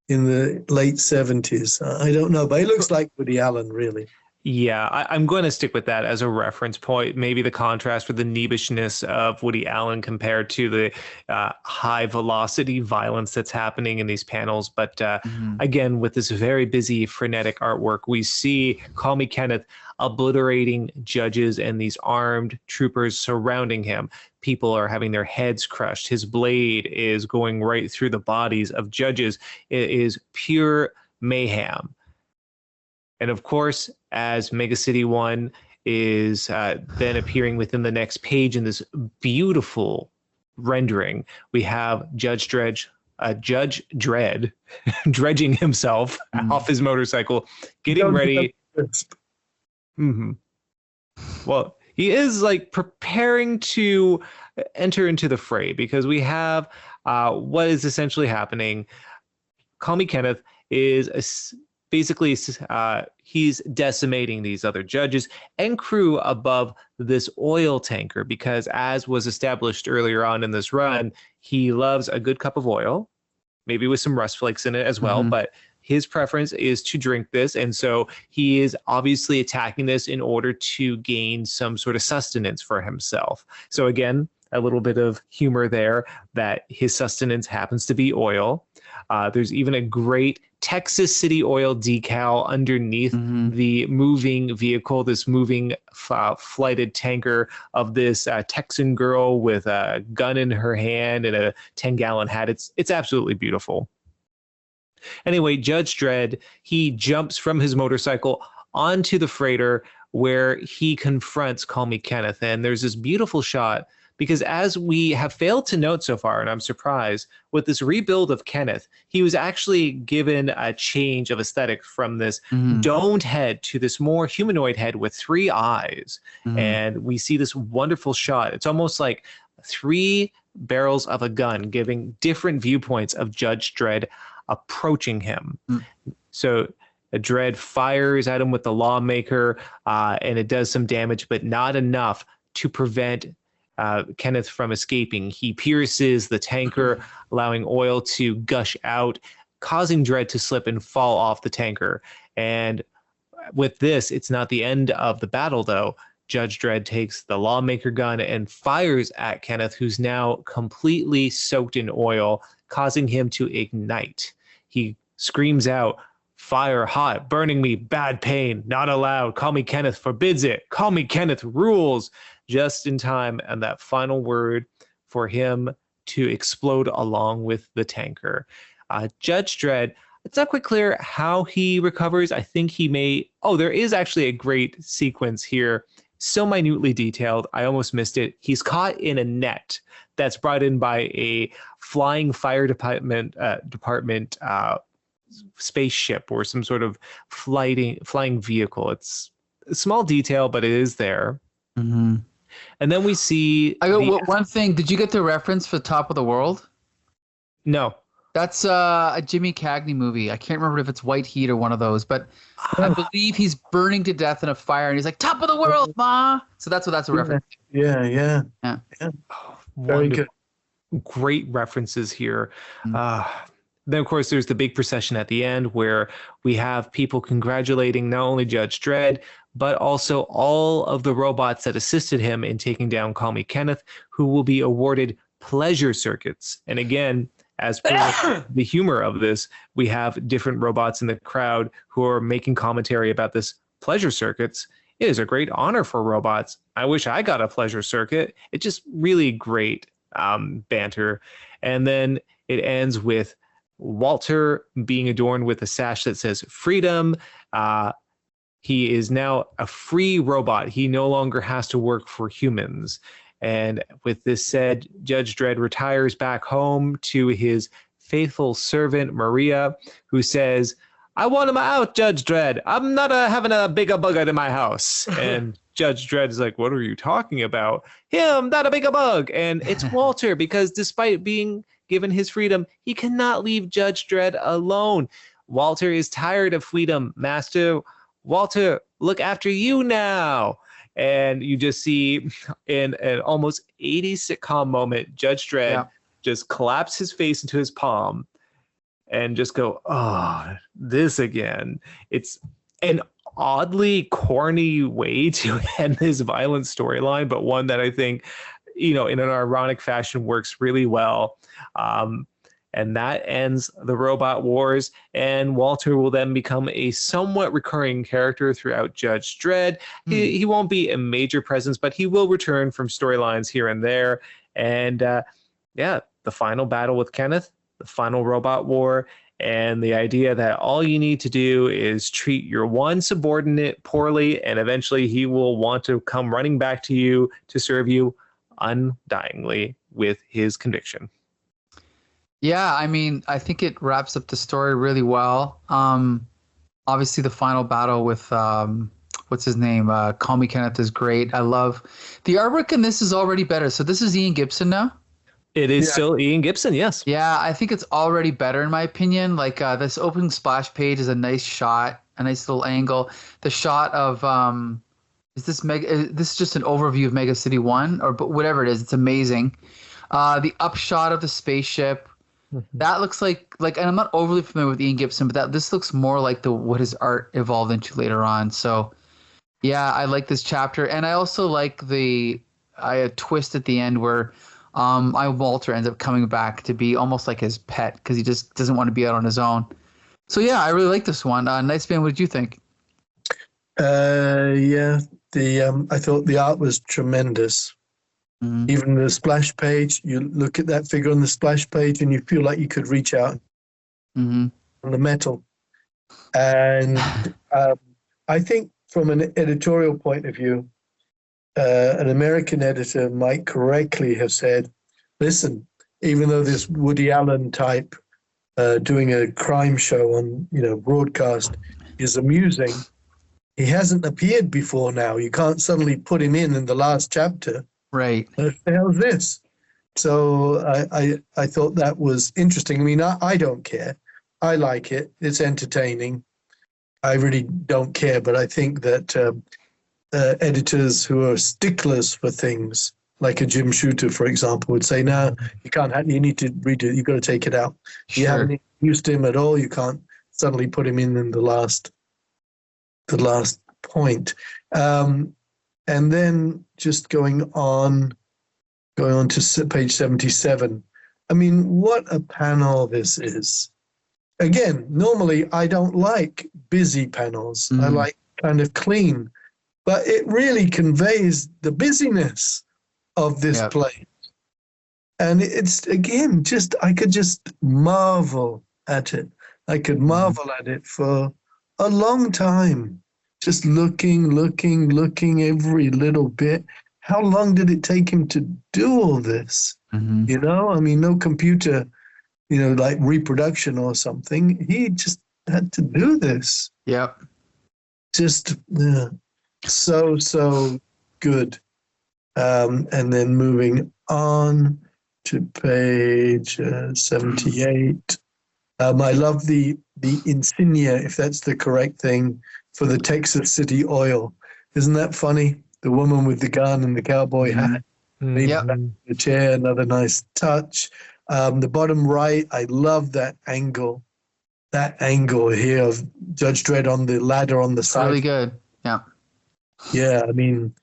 in the late 70s? I don't know, but it looks like Woody Allen, really. Yeah, I'm going to stick with that as a reference point. Maybe the contrast for the neebishness of Woody Allen compared to the high velocity violence that's happening in these panels. But again, with this very busy, frenetic artwork, we see Call Me Kenneth obliterating judges and these armed troopers surrounding him. People are having their heads crushed. His blade is going right through the bodies of judges. It is pure mayhem. And of course, as Mega City 1 is then appearing within the next page in this beautiful rendering, we have Judge Dredd dredging himself off his motorcycle, getting ready. Well, he is like preparing to enter into the fray, because we have what is essentially happening. Call Me Kenneth is basically, he's decimating these other judges and crew above this oil tanker, because as was established earlier on in this run, he loves a good cup of oil, maybe with some rust flakes in it as well, but his preference is to drink this. And so he is obviously attacking this in order to gain some sort of sustenance for himself. So again, a little bit of humor there that his sustenance happens to be oil. There's even a great Texas City Oil decal underneath the moving vehicle, this moving flighted tanker of this Texan girl with a gun in her hand and a 10-gallon hat. It's absolutely beautiful. Anyway, Judge Dredd, he jumps from his motorcycle onto the freighter where he confronts Call Me Kenneth. And there's this beautiful shot, because as we have failed to note so far, and I'm surprised, with this rebuild of Kenneth, he was actually given a change of aesthetic from this domed head to this more humanoid head with 3 eyes. And we see this wonderful shot. It's almost like 3 barrels of a gun giving different viewpoints of Judge Dredd approaching him. So Dredd fires at him with the lawmaker, and it does some damage, but not enough to prevent Kenneth from escaping. He pierces the tanker, allowing oil to gush out, causing Dredd to slip and fall off the tanker. And with this, it's not the end of the battle, though. Judge Dredd takes the lawmaker gun and fires at Kenneth, who's now completely soaked in oil, causing him to ignite. He screams out, "Fire hot, burning me, bad pain, not allowed. Call Me Kenneth forbids it. Call Me Kenneth rules." Just in time, and that final word for him to explode along with the tanker. Judge Dredd, it's not quite clear how he recovers. I think he may... Oh, there is actually a great sequence here, so minutely detailed, I almost missed it. He's caught in a net that's brought in by a flying fire department spaceship or some sort of flying vehicle. It's a small detail, but it is there. And then we see I got one thing. Did you get the reference for Top of the World? No. That's a Jimmy Cagney movie. I can't remember if it's White Heat or one of those, but I believe he's burning to death in a fire, and he's like, "Top of the world, ma!" So that's a reference. Yeah. Very good. Great references here. Mm. Then, of course, there's the big procession at the end where we have people congratulating not only Judge Dredd, but also all of the robots that assisted him in taking down Call Me Kenneth, who will be awarded pleasure circuits. And again, as per the humor of this, we have different robots in the crowd who are making commentary about this pleasure circuits. It is a great honor for robots. I wish I got a pleasure circuit. It's just really great banter. And then it ends with Walter being adorned with a sash that says freedom. He is now a free robot. He no longer has to work for humans. And with this said, Judge Dredd retires back home to his faithful servant, Maria, who says, "I want him out, Judge Dredd. I'm not having a bigger bug in my house." And Judge Dredd is like, "What are you talking about? Him, not a bigger bug." And it's Walter, because despite being given his freedom, he cannot leave Judge Dredd alone. Walter is tired of freedom. "Master, Walter, look after you now." And you just see in an almost 80s sitcom moment, Judge Dredd just collapse his face into his palm and just go, "Oh, this again." It's an oddly corny way to end this violent storyline, but one that I think, in an ironic fashion works really well. And that ends the Robot Wars, and Walter will then become a somewhat recurring character throughout Judge Dredd. He won't be a major presence, but he will return from storylines here and there. And the final battle with Kenneth, the final Robot War, and the idea that all you need to do is treat your one subordinate poorly, and eventually he will want to come running back to you to serve you undyingly with his conviction. Yeah, I mean, I think it wraps up the story really well. Obviously, the final battle with what's his name? Call Me Kenneth is great. I love the artwork in this is already better. So this is Ian Gibson now. It is still Ian Gibson, yes. Yeah, I think it's already better in my opinion. Like this opening splash page is a nice shot, a nice little angle. The shot of is this just an overview of Mega City 1 or whatever it is? It's amazing. The upshot of the spaceship. That looks like, and I'm not overly familiar with Ian Gibson, but this looks more like what his art evolved into later on. So, yeah, I like this chapter, and I also like a twist at the end where Walter ends up coming back to be almost like his pet because he just doesn't want to be out on his own. So, yeah, I really like this one. Nice Man, what did you think? I thought the art was tremendous. Mm-hmm. Even the splash page, you look at that figure on the splash page and you feel like you could reach out on the metal. And I think from an editorial point of view, an American editor might correctly have said, listen, even though this Woody Allen type doing a crime show on broadcast is amusing, he hasn't appeared before now. You can't suddenly put him in the last chapter. Right. What the hell is this? So I thought that was interesting. I mean, I don't care. I like it. It's entertaining. I really don't care, but I think that editors who are sticklers for things, like a Jim Shooter, for example, would say, no, you can't. You need to redo it. You've got to take it out. You haven't used him at all. You can't suddenly put him in the last point. And then just going on to page 77. I mean, what a panel this is. Again, normally I don't like busy panels. I like kind of clean. But it really conveys the busyness of this place. And it's, again, I could just marvel at it. I could marvel at it for a long time. Just looking every little bit. How long did it take him to do all this? Mm-hmm. I mean, no computer, like reproduction or something. He just had to do this. Yep. Just so good. And then moving on to page 78. I love the insignia, if that's the correct thing, for the Texas City Oil. Isn't that funny? The woman with the gun and the cowboy hat. Yep. The chair, another nice touch. The bottom right, I love that angle. That angle here of Judge Dredd on the ladder on the side. Really good. Yeah. Yeah, I mean,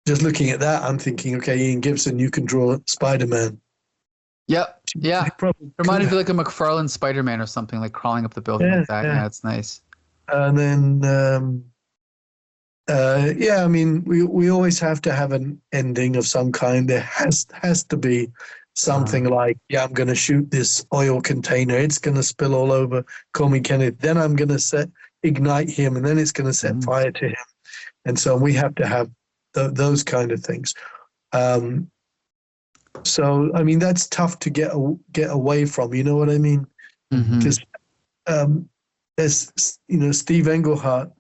just looking at that, I'm thinking, okay, Ian Gibson, you can draw Spider-Man. Yep. Yeah. Reminded me like a McFarlane Spider-Man or something, like crawling up the building like that. Yeah, it's nice. And then, I mean, we always have to have an ending of some kind. There has to be something like, I'm going to shoot this oil container. It's going to spill all over. Call me Kenneth. Then I'm going to ignite him, and then it's going to set fire to him. And so we have to have those kind of things. So, I mean, that's tough to get away from. You know what I mean? Because, as Steve Englehart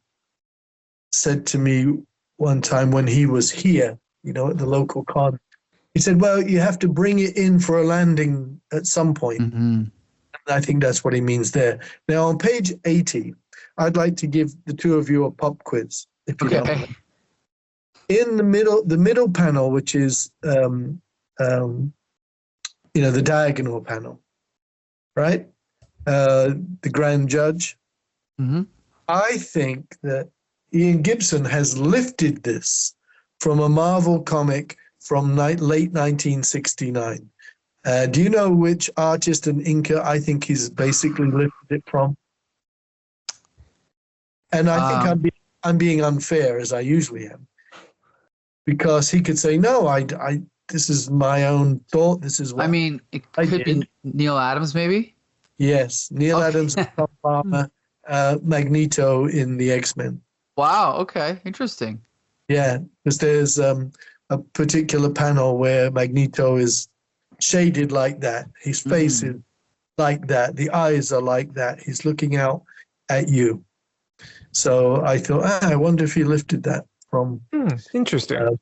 said to me one time when he was here, at the local con, he said, well, you have to bring it in for a landing at some point. And I think that's what he means there. Now, on page 80, I'd like to give the two of you a pop quiz, if you don't mind. In the middle panel, which is the diagonal panel, right? The grand judge. I think that Ian Gibson has lifted this from a Marvel comic from late 1969. Do you know which artist and inker I think he's basically lifted it from? And I think I'm being unfair, as I usually am, because he could say, no, this is my own thought. This is what it could be Neil Adams, maybe? Yes, Neil Adams, Tom Palmer, Magneto in the X-Men. Wow, okay, interesting. Yeah, because there's a particular panel where Magneto is shaded like that. His face is like that. The eyes are like that. He's looking out at you. So I thought, I wonder if he lifted that from... Interesting.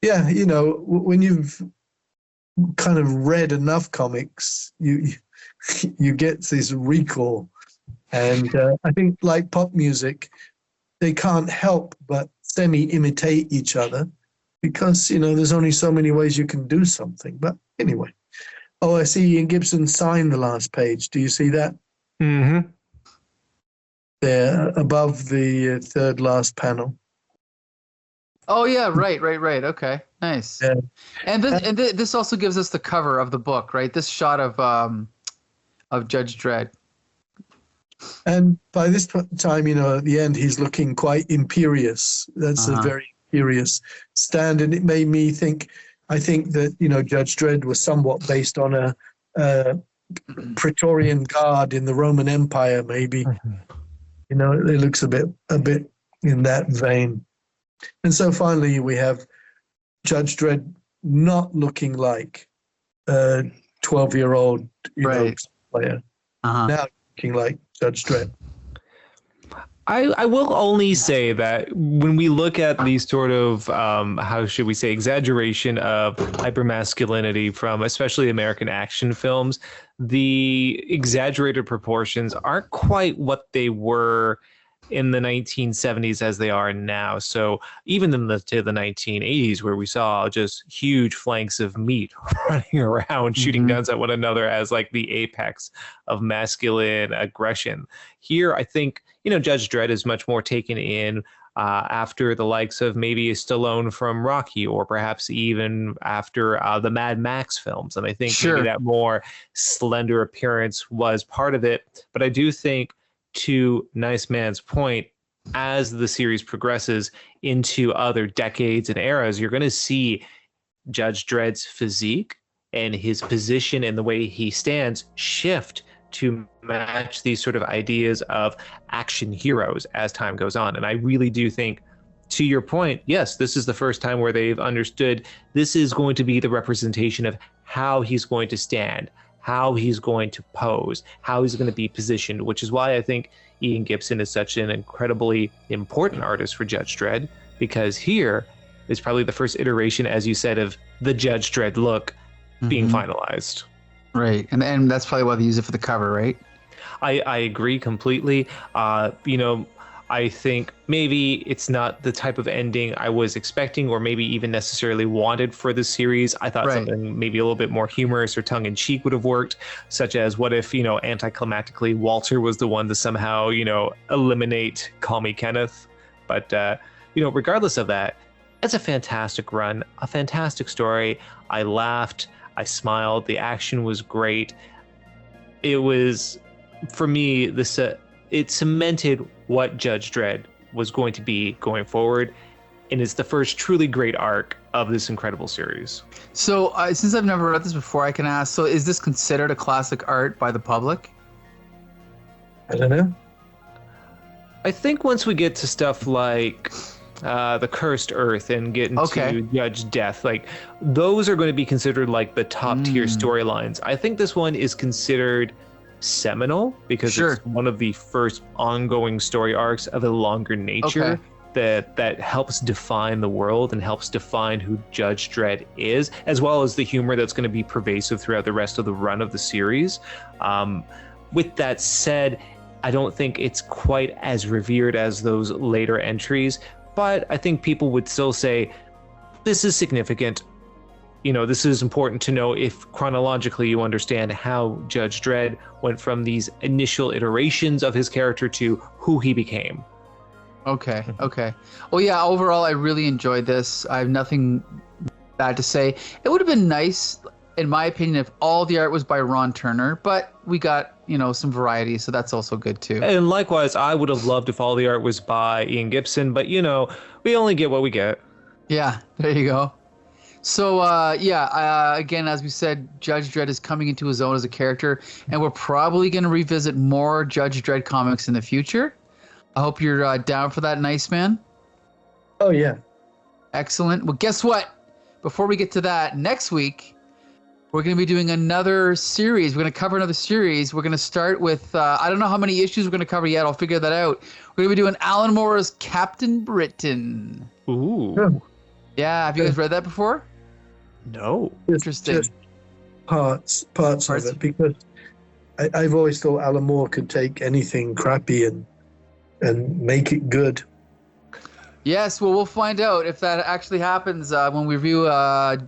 When you've kind of read enough comics, you get this recall. And I think like pop music, they can't help but semi-imitate each other because, there's only so many ways you can do something. But anyway. Oh, I see Ian Gibson signed the last page. Do you see that? There, above the third last panel. Oh yeah, right. Okay, nice. Yeah. And this also gives us the cover of the book, right? This shot of Judge Dredd. And by this time, at the end, he's looking quite imperious. That's a very imperious stand, and it made me think. I think that Judge Dredd was somewhat based on a Praetorian Guard in the Roman Empire, maybe. It looks a bit in that vein. And so finally, we have Judge Dredd not looking like a 12-year-old player. Now looking like Judge Dredd. I will only say that when we look at these sort of, how should we say, exaggeration of hypermasculinity from especially American action films, the exaggerated proportions aren't quite what they were in the 1970s as they are now. So even in the 1980s, where we saw just huge flanks of meat running around shooting guns at one another as like the apex of masculine aggression, here I think Judge Dredd is much more taken in after the likes of maybe Stallone from Rocky, or perhaps even after the Mad Max films. And I think maybe that more slender appearance was part of it. But I do think, to Nice Man's point, as the series progresses into other decades and eras, you're going to see Judge Dredd's physique and his position and the way he stands shift to match these sort of ideas of action heroes as time goes on. And I really do think, to your point, yes, this is the first time where they've understood this is going to be the representation of how he's going to stand, how he's going to pose, how he's going to be positioned, which is why I think Ian Gibson is such an incredibly important artist for Judge Dredd, because here is probably the first iteration, as you said, of the Judge Dredd look being finalized. Right, and that's probably why they use it for the cover, right? I agree completely. I think maybe it's not the type of ending I was expecting or maybe even necessarily wanted for the series. I thought something maybe a little bit more humorous or tongue-in-cheek would have worked, such as what if, anticlimactically Walter was the one to somehow, eliminate Call Me Kenneth. But, regardless of that, it's a fantastic run, a fantastic story. I laughed, I smiled, the action was great. It was, for me, it cemented what Judge Dredd was going to be going forward, and it's the first truly great arc of this incredible series. So, since I've never read this before, I can ask, so is this considered a classic art by the public? I don't know. I think once we get to stuff like the Cursed Earth and get into Judge Death, like those are going to be considered like the top tier storylines. I think this one is considered seminal because it's one of the first ongoing story arcs of a longer nature that helps define the world and helps define who Judge Dredd is, as well as the humor that's going to be pervasive throughout the rest of the run of the series. With that said, I don't think it's quite as revered as those later entries, but I think people would still say this is significant. This is important to know if chronologically you understand how Judge Dredd went from these initial iterations of his character to who he became. Okay. Well, yeah, overall, I really enjoyed this. I have nothing bad to say. It would have been nice, in my opinion, if all the art was by Ron Turner, but we got, some variety, so that's also good too. And likewise, I would have loved if all the art was by Ian Gibson, but, we only get what we get. Yeah, there you go. So, again, as we said, Judge Dredd is coming into his own as a character, and we're probably going to revisit more Judge Dredd comics in the future. I hope you're down for that, Nice Man. Oh, yeah. Excellent. Well, guess what? Before we get to that, next week, we're going to be doing another series. We're going to cover another series. We're going to start with, I don't know how many issues we're going to cover yet. I'll figure that out. We're going to be doing Alan Moore's Captain Britain. Ooh. Yeah, have you guys read that before? No. Interesting. Just parts of it, because I've always thought Alan Moore could take anything crappy and make it good. Yes, well, we'll find out if that actually happens when we review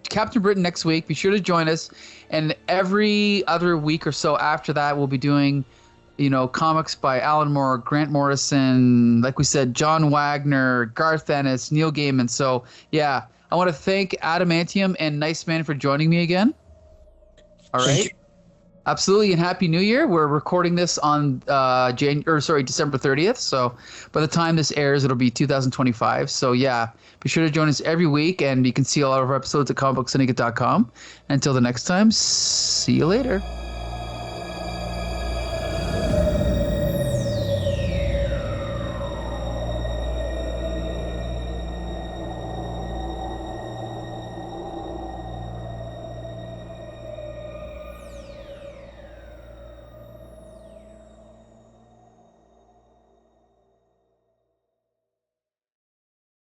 Captain Britain next week. Be sure to join us. And every other week or so after that, we'll be doing, comics by Alan Moore, Grant Morrison, like we said, John Wagner, Garth Ennis, Neil Gaiman. So, yeah, I want to thank Adamantium and Nice Man for joining me again. All right. Absolutely, and Happy New Year. We're recording this on December 30th. So by the time this airs, it'll be 2025. So yeah, be sure to join us every week, and you can see all of our episodes at comicbooksyndicate.com. Until the next time, see you later.